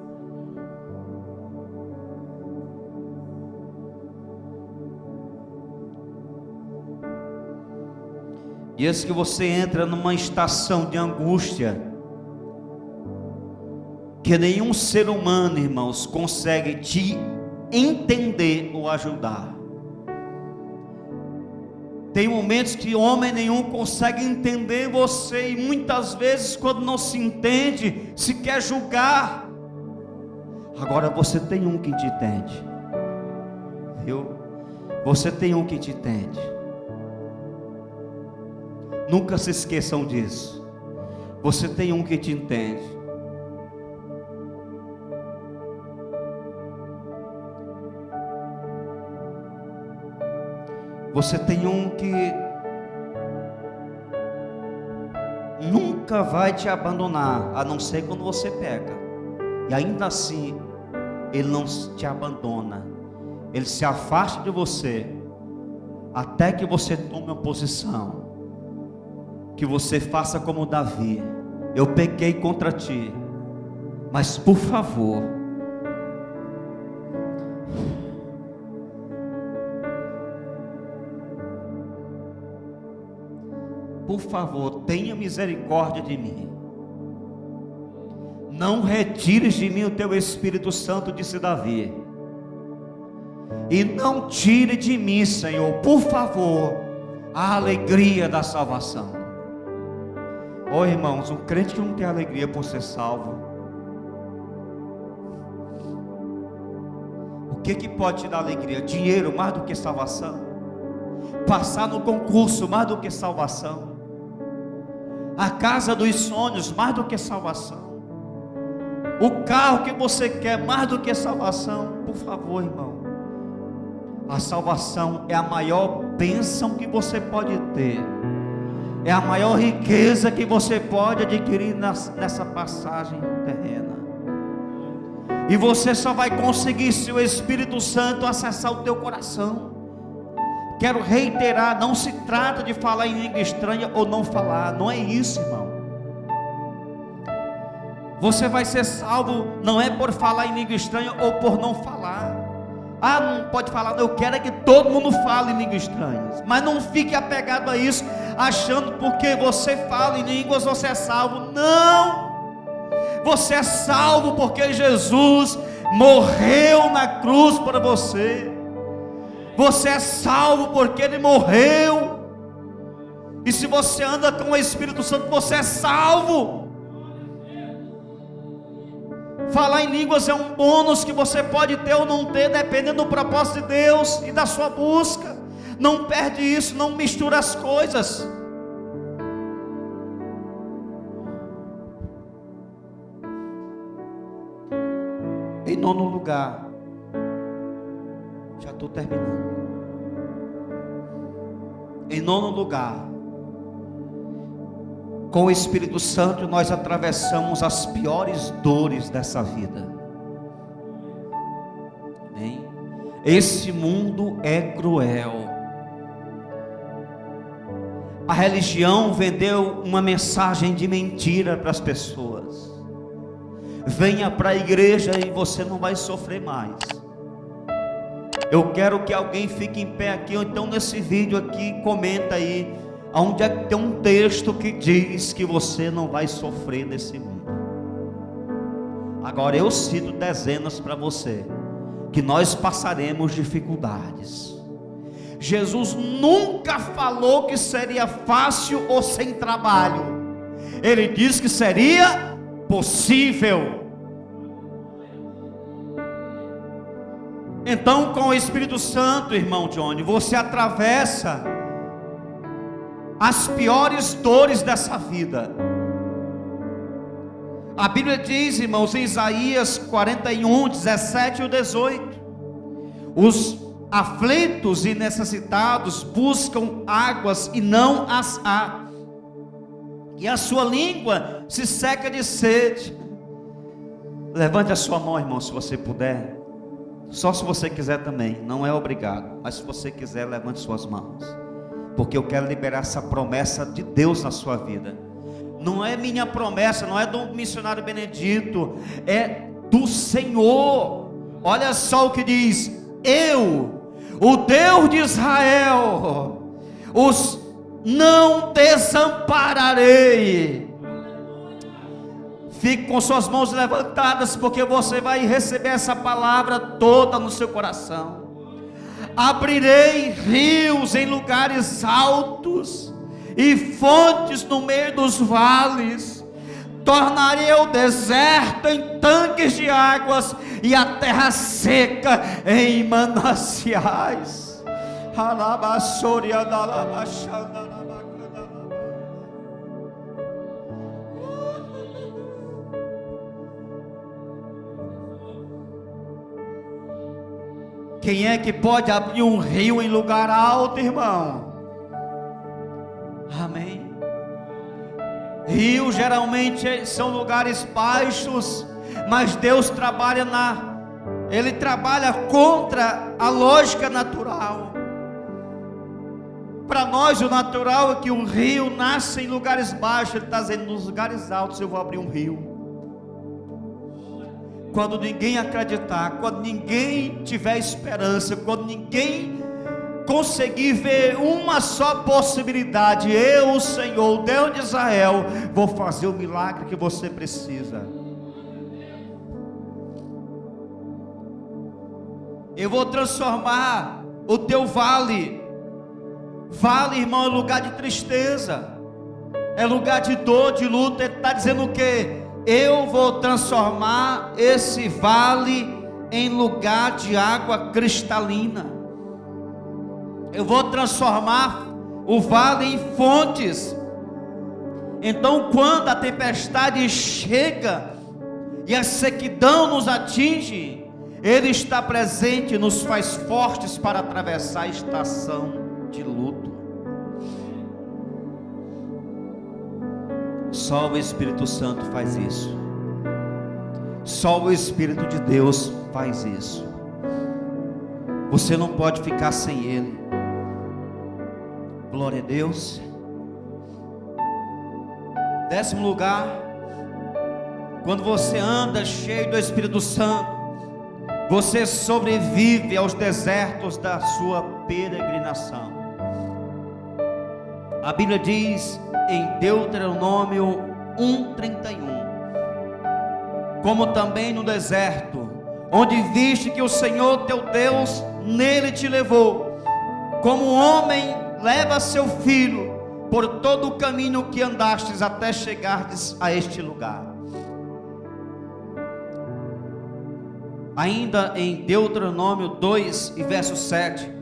E esse que você entra numa estação de angústia, que nenhum ser humano, irmãos, consegue te entender ou ajudar. Tem momentos que homem nenhum consegue entender você, e muitas vezes, quando não se entende, se quer julgar. Agora você tem um que te entende, viu? Você tem um que te entende. Nunca se esqueçam disso. Você tem um que te entende. Você tem um que nunca vai te abandonar, a não ser quando você peca. E ainda assim, ele não te abandona. Ele se afasta de você até que você tome uma posição, que você faça como Davi: eu pequei contra ti, mas por favor, tenha misericórdia de mim. Não retires de mim o teu Espírito Santo, disse Davi. E não tire de mim, Senhor, por favor, a alegria da salvação. Oh, irmãos, um crente que não tem alegria por ser salvo, o que pode te dar alegria? Dinheiro mais do que salvação? Passar no concurso mais do que salvação? A casa dos sonhos mais do que salvação? O carro que você quer mais do que salvação? Por favor, irmão, a salvação é a maior bênção que você pode ter, é a maior riqueza que você pode adquirir nessa passagem terrena. E você só vai conseguir se o Espírito Santo acessar o teu coração. Quero reiterar, não se trata de falar em língua estranha ou não falar, não é isso, irmão. Você vai ser salvo não é por falar em língua estranha ou por não falar. Ah, não pode falar, eu quero é que todo mundo fale em língua estranha. Mas não fique apegado a isso, achando porque você fala em línguas você é salvo. Não! Você é salvo porque Jesus morreu na cruz para você. Você é salvo porque Ele morreu. E se você anda com o Espírito Santo, você é salvo. Falar em línguas é um bônus que você pode ter ou não ter, dependendo do propósito de Deus e da sua busca. Não perde isso, não mistura as coisas. Em nono lugar, já estou terminando. Em nono lugar, Com o Espírito Santo nós atravessamos as piores dores dessa vida. Amém? Esse mundo é cruel. A religião vendeu uma mensagem de mentira para as pessoas. Venha para a igreja e você não vai sofrer mais. Eu quero que alguém fique em pé aqui, ou então nesse vídeo aqui, comenta aí, onde é que tem um texto que diz que você não vai sofrer nesse mundo. Agora eu cito dezenas para você, que nós passaremos dificuldades. Jesus nunca falou que seria fácil ou sem trabalho. Ele disse que seria possível. Então, com o Espírito Santo, irmão Johnny, você atravessa as piores dores dessa vida. A Bíblia diz, irmãos, em Isaías 41, 17 e 18: os aflitos e necessitados buscam águas e não as há, e a sua língua se seca de sede. Levante a sua mão, irmão, se você puder. Só se você quiser também, não é obrigado, mas se você quiser, levante suas mãos, porque eu quero liberar essa promessa de Deus na sua vida. Não é minha promessa, não é do missionário Benedito, é do Senhor. Olha só o que diz: eu, o Deus de Israel, os não desampararei. Fique com suas mãos levantadas, porque você vai receber essa palavra toda no seu coração. Abrirei rios em lugares altos e fontes no meio dos vales. Tornarei o deserto em tanques de águas e a terra seca em mananciais. Quem é que pode abrir um rio em lugar alto, irmão? Amém. Rios geralmente são lugares baixos, mas Deus trabalha Ele trabalha contra a lógica natural. Para nós o natural é que o rio nasce em lugares baixos. Ele está dizendo: nos lugares altos eu vou abrir um rio. Quando ninguém acreditar, quando ninguém tiver esperança, quando ninguém conseguir ver uma só possibilidade, eu, o Senhor, o Deus de Israel, vou fazer o milagre que você precisa. Eu vou transformar o teu vale. Vale, irmão, é lugar de tristeza, é lugar de dor, de luta. Ele está dizendo o quê? Eu vou transformar esse vale em lugar de água cristalina. Eu vou transformar o vale em fontes. Então, quando a tempestade chega e a sequidão nos atinge, Ele está presente e nos faz fortes para atravessar a estação de luto. Só o Espírito Santo faz isso. Só o Espírito de Deus faz isso. Você não pode ficar sem Ele. Glória a Deus. 10º lugar, quando você anda cheio do Espírito Santo, você sobrevive aos desertos da sua peregrinação. A Bíblia diz em Deuteronômio 1:31: como também no deserto, onde viste que o Senhor teu Deus nele te levou, como um homem leva seu filho, por todo o caminho que andastes até chegardes a este lugar. Ainda em Deuteronômio 2 e verso 7: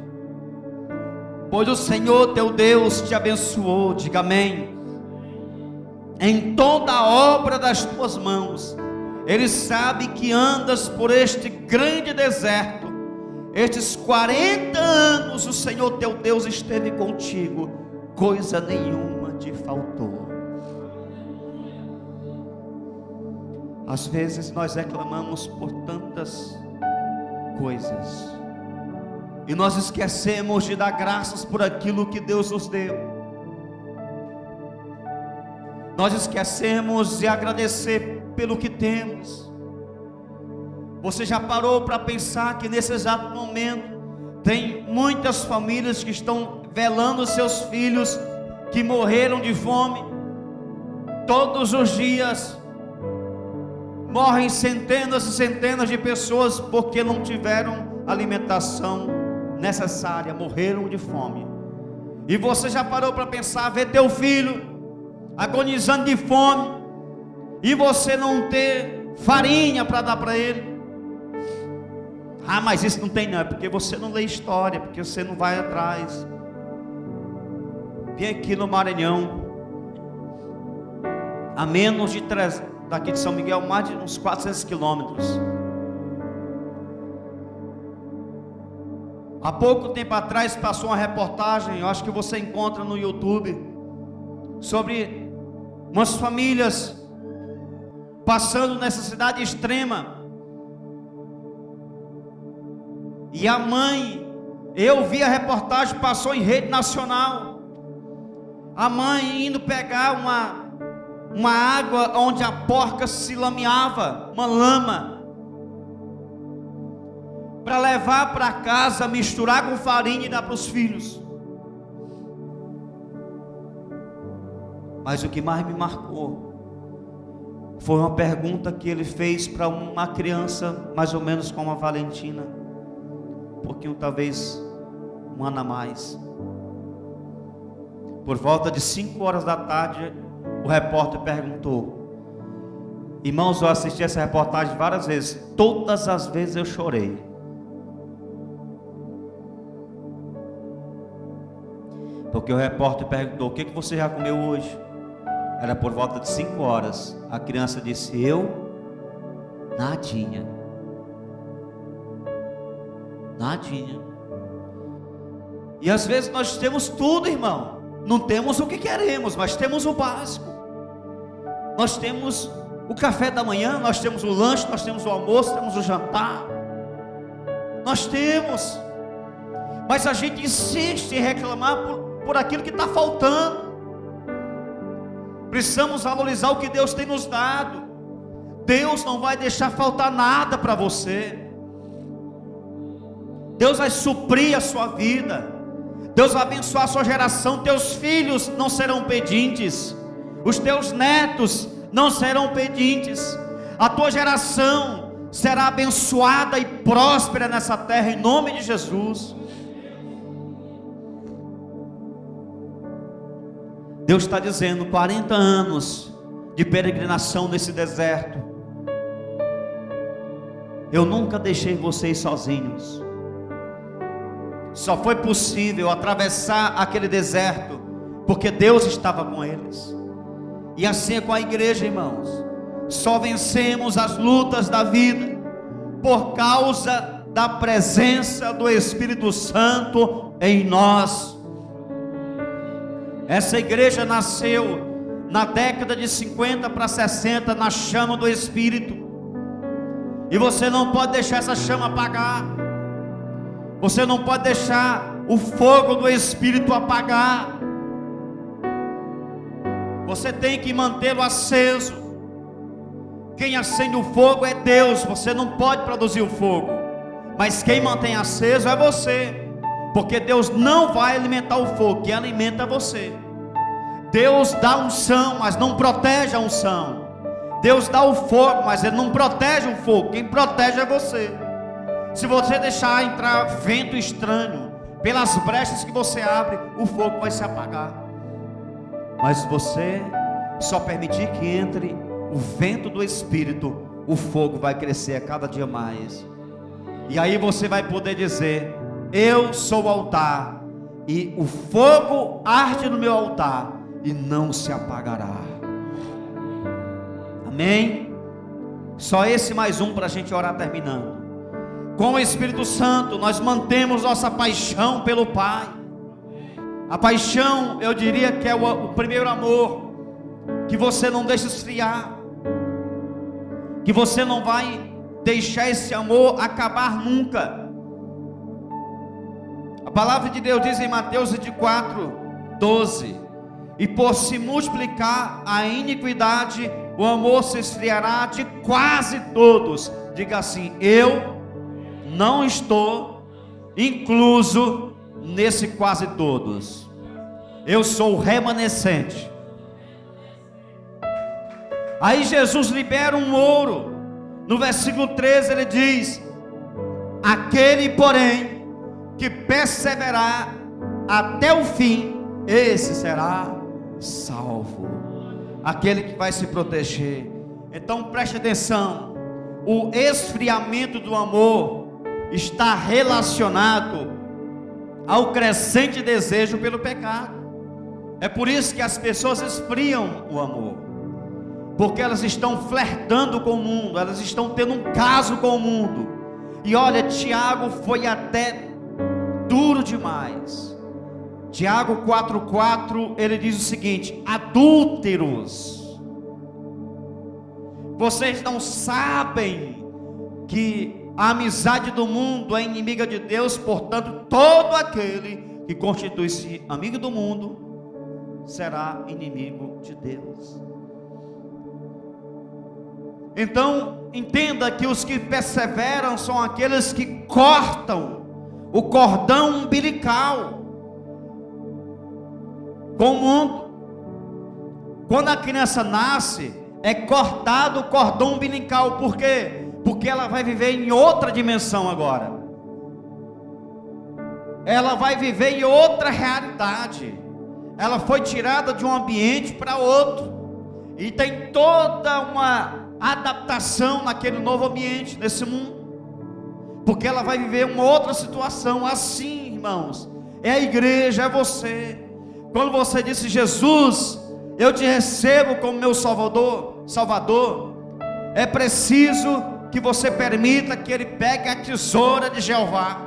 pois o Senhor teu Deus te abençoou, diga amém, em toda a obra das tuas mãos. Ele sabe que andas por este grande deserto. Estes 40 anos o Senhor teu Deus esteve contigo, coisa nenhuma te faltou. Às vezes nós reclamamos por tantas coisas e nós esquecemos de dar graças por aquilo que Deus nos deu. Nós esquecemos de agradecer pelo que temos. Você já parou para pensar que nesse exato momento tem muitas famílias que estão velando seus filhos que morreram de fome? Todos os dias morrem centenas e centenas de pessoas porque não tiveram alimentação necessária, morreram de fome. E você já parou para pensar, ver teu filho agonizando de fome e você não ter farinha para dar para ele? Ah, mas isso não tem não, é porque você não lê história, porque você não vai atrás. Vem aqui no Maranhão, a menos de daqui de São Miguel, mais de uns 400 quilômetros. Há pouco tempo atrás passou uma reportagem, eu acho que você encontra no YouTube, sobre umas famílias passando necessidade extrema. E a mãe, eu vi a reportagem, passou em rede nacional. A mãe indo pegar uma água onde a porca se lameava, uma lama, para levar para casa, misturar com farinha e dar para os filhos. Mas o que mais me marcou foi uma pergunta que ele fez para uma criança, mais ou menos como a Valentina, um pouquinho, talvez um ano a mais. Por volta de 5 horas da tarde, o repórter perguntou: irmãos, eu assisti essa reportagem várias vezes, todas as vezes eu chorei. Porque o repórter perguntou: o que você já comeu hoje? Era por volta de 5 horas. A criança disse: eu? Nadinha. Nadinha. E às vezes nós temos tudo, irmão. Não temos o que queremos, mas temos o básico. Nós temos o café da manhã, nós temos o lanche, nós temos o almoço, temos o jantar. Nós temos. Mas a gente insiste em reclamar por aquilo que está faltando. Precisamos valorizar o que Deus tem nos dado. Deus não vai deixar faltar nada para você. Deus vai suprir a sua vida. Deus vai abençoar a sua geração. Teus filhos não serão pedintes. Os teus netos não serão pedintes. A tua geração será abençoada e próspera nessa terra, em nome de Jesus. Deus está dizendo: 40 anos de peregrinação nesse deserto, eu nunca deixei vocês sozinhos. Só foi possível atravessar aquele deserto porque Deus estava com eles. E assim é com a igreja, irmãos. Só vencemos as lutas da vida por causa da presença do Espírito Santo em nós. Essa igreja nasceu na década de 50 para 60, na chama do Espírito. E você não pode deixar essa chama apagar. Você não pode deixar o fogo do Espírito apagar. Você tem que mantê-lo aceso. Quem acende o fogo é Deus. Você não pode produzir o fogo, mas quem mantém aceso é você. Porque Deus não vai alimentar o fogo, quem alimenta é você. Deus dá unção, mas não protege a unção. Deus dá o fogo, mas Ele não protege o fogo, quem protege é você. Se você deixar entrar vento estranho pelas brechas que você abre, o fogo vai se apagar. Mas se você só permitir que entre o vento do Espírito, o fogo vai crescer a cada dia mais. E aí você vai poder dizer: eu sou o altar, e o fogo arde no meu altar e não se apagará. Amém? Só esse mais um para a gente orar terminando. Com o Espírito Santo nós mantemos nossa paixão pelo Pai. A paixão, eu diria que é o primeiro amor, que você não deixa esfriar, que você não vai deixar esse amor acabar nunca. A palavra de Deus diz em Mateus 24:12: e por se multiplicar a iniquidade, o amor se esfriará de quase todos. Diga assim: eu não estou incluso nesse quase todos. Eu sou o remanescente. Aí Jesus libera um ouro. No versículo 13 ele diz: aquele porém que perseverar até o fim, esse será salvo. Aquele que vai se proteger. Então preste atenção: o esfriamento do amor está relacionado ao crescente desejo pelo pecado. É por isso que as pessoas esfriam o amor, porque elas estão flertando com o mundo, elas estão tendo um caso com o mundo. E olha, Tiago foi até duro demais. Tiago 4:4, ele diz o seguinte: adúlteros, vocês não sabem que a amizade do mundo é inimiga de Deus? Portanto, todo aquele que constitui-se amigo do mundo será inimigo de Deus. Então, entenda que os que perseveram são aqueles que cortam o cordão umbilical com o mundo. Quando a criança nasce, é cortado o cordão umbilical. Por quê? Porque ela vai viver em outra dimensão agora. Ela vai viver em outra realidade. Ela foi tirada de um ambiente para outro, e tem toda uma adaptação naquele novo ambiente, nesse mundo, porque ela vai viver uma outra situação. Assim, irmãos, é a igreja, é você. Quando você disse: Jesus, eu te recebo como meu Salvador, é preciso que você permita que ele pegue a tesoura de Jeová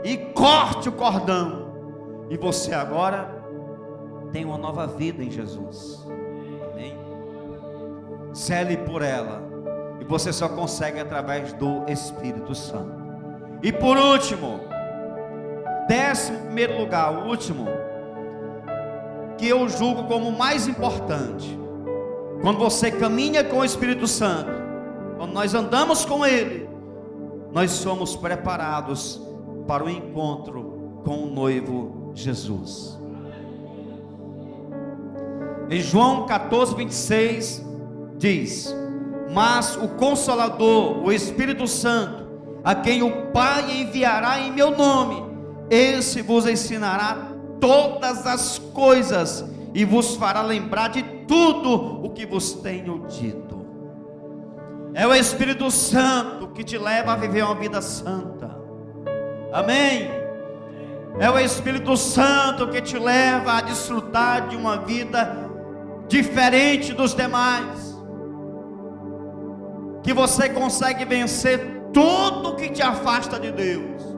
e corte o cordão, e você agora tem uma nova vida em Jesus. Amém? Cele por ela, e você só consegue através do Espírito Santo. E por último, 11º lugar, o último, que eu julgo como mais importante, quando você caminha com o Espírito Santo, quando nós andamos com Ele, nós somos preparados para o encontro com o noivo Jesus. Em João 14:26 diz: mas o Consolador, o Espírito Santo, a quem o Pai enviará em meu nome, esse vos ensinará todas as coisas e vos fará lembrar de tudo o que vos tenho dito. É o Espírito Santo que te leva a viver uma vida santa. Amém? É o Espírito Santo que te leva a desfrutar de uma vida diferente dos demais, que você consegue vencer tudo que te afasta de Deus.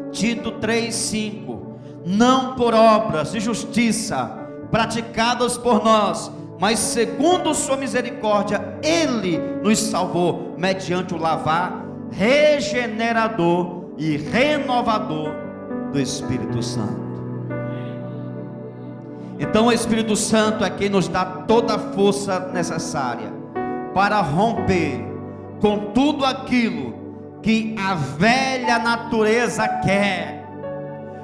Tito 3:5: não por obras de justiça praticadas por nós, mas segundo sua misericórdia, Ele nos salvou mediante o lavar regenerador e renovador do Espírito Santo. Então o Espírito Santo é quem nos dá toda a força necessária para romper com tudo aquilo que a velha natureza quer.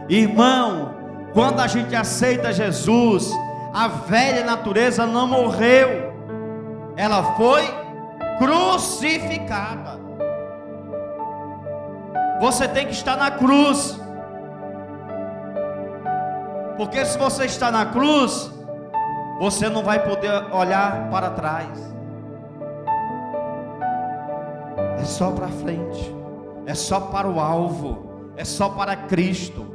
Irmão, quando a gente aceita Jesus, a velha natureza não morreu, ela foi crucificada. Você tem que estar na cruz, porque se você está na cruz, você não vai poder olhar para trás. É só para frente, é só para o alvo, é só para Cristo.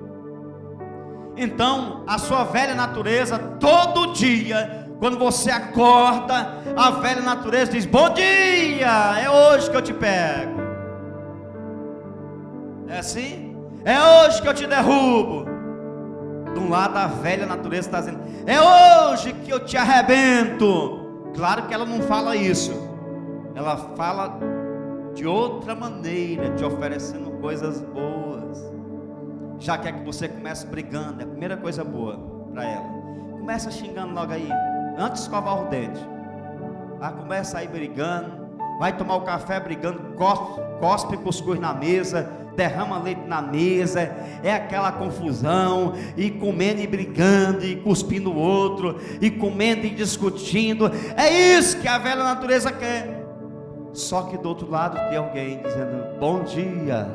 Então, a sua velha natureza, todo dia, quando você acorda, a velha natureza diz: bom dia, é hoje que eu te pego. É assim? É hoje que eu te derrubo. De um lado a velha natureza está dizendo: é hoje que eu te arrebento. Claro que ela não fala isso, ela fala de outra maneira, te oferecendo coisas boas. Já quer que você comece brigando, é a primeira coisa boa para ela. Começa xingando logo aí, antes de escovar os dentes. Começa aí brigando, vai tomar o café brigando, cospe cuscuz na mesa, derrama leite na mesa, é aquela confusão, e comendo e brigando, e cuspindo o outro, e comendo e discutindo. É isso que a velha natureza quer. Só que do outro lado tem alguém dizendo: bom dia,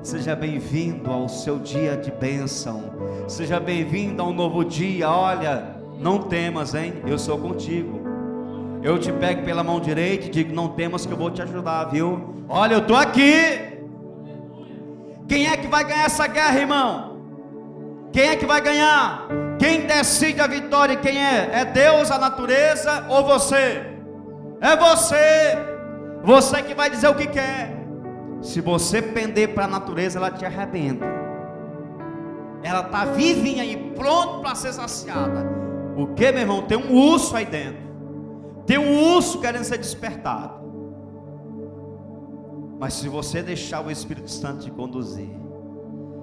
seja bem-vindo ao seu dia de bênção, seja bem-vindo a um novo dia. Olha, não temas, hein? Eu sou contigo. Eu te pego pela mão direita e digo: não temas, que eu vou te ajudar, viu? Olha, eu estou aqui. Quem é que vai ganhar essa guerra, irmão? Quem é que vai ganhar? Quem decide a vitória, quem é? É Deus, a natureza ou você? É você. Você que vai dizer o que quer. Se você pender para a natureza, ela te arrebenta. Ela está vivinha aí, pronto para ser saciada. O que, meu irmão? Tem um urso aí dentro. Tem um urso querendo ser despertado. Mas se você deixar o Espírito Santo te conduzir,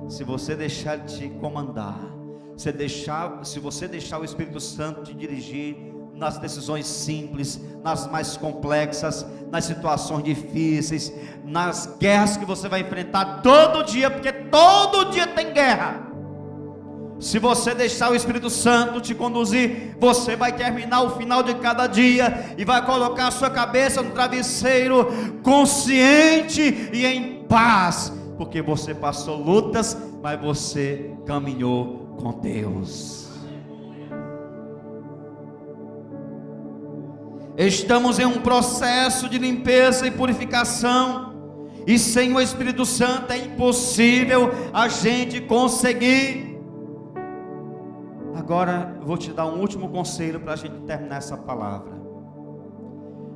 se você deixar ele te comandar, se você deixar o Espírito Santo te dirigir nas decisões simples, nas mais complexas, nas situações difíceis, nas guerras que você vai enfrentar todo dia, porque todo dia tem guerra. Se você deixar o Espírito Santo te conduzir, você vai terminar o final de cada dia e vai colocar a sua cabeça no travesseiro, consciente e em paz, porque você passou lutas, mas você caminhou com Deus. Estamos em um processo de limpeza e purificação, e sem o Espírito Santo é impossível a gente conseguir. Agora eu vou te dar um último conselho para a gente terminar essa palavra.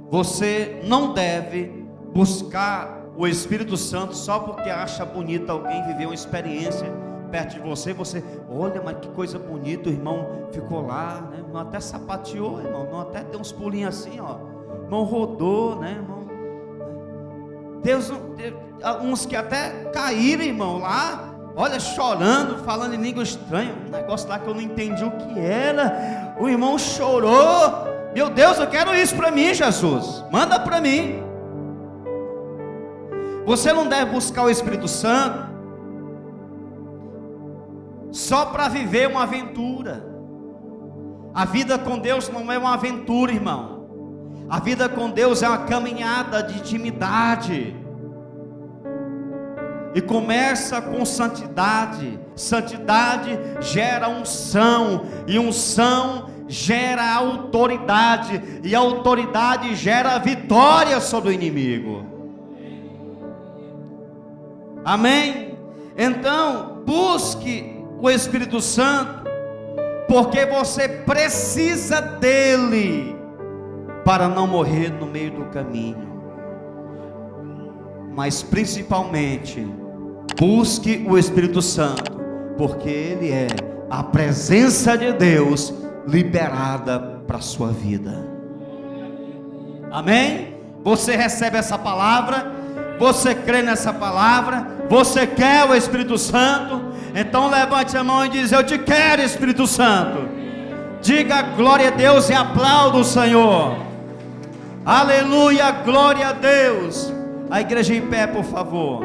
Você não deve buscar o Espírito Santo só porque acha bonito alguém viver uma experiência perto de você. Você, olha, mas que coisa bonita, o irmão ficou lá, né? O irmão até sapateou, irmão, o irmão até deu uns pulinhos assim, ó. O irmão rodou, né, irmão? Deus, uns que até caíram, irmão, lá. Olha, chorando, falando em língua estranha, um negócio lá que eu não entendi o que era. O irmão chorou. Meu Deus, eu quero isso para mim, Jesus. Manda para mim. Você não deve buscar o Espírito Santo só para viver uma aventura. A vida com Deus não é uma aventura, irmão. A vida com Deus é uma caminhada de intimidade. E começa com santidade. Santidade gera unção, e unção gera autoridade, e autoridade gera vitória sobre o inimigo. Amém? Então, busque o Espírito Santo, porque você precisa dele para não morrer no meio do caminho. Mas principalmente, busque o Espírito Santo, porque ele é a presença de Deus liberada para a sua vida. Amém? Você recebe essa palavra? Você crê nessa palavra? Você quer o Espírito Santo? Então levante a mão e diz: eu te quero, Espírito Santo. Diga glória a Deus e aplauda o Senhor. Aleluia, glória a Deus. A igreja em pé, por favor.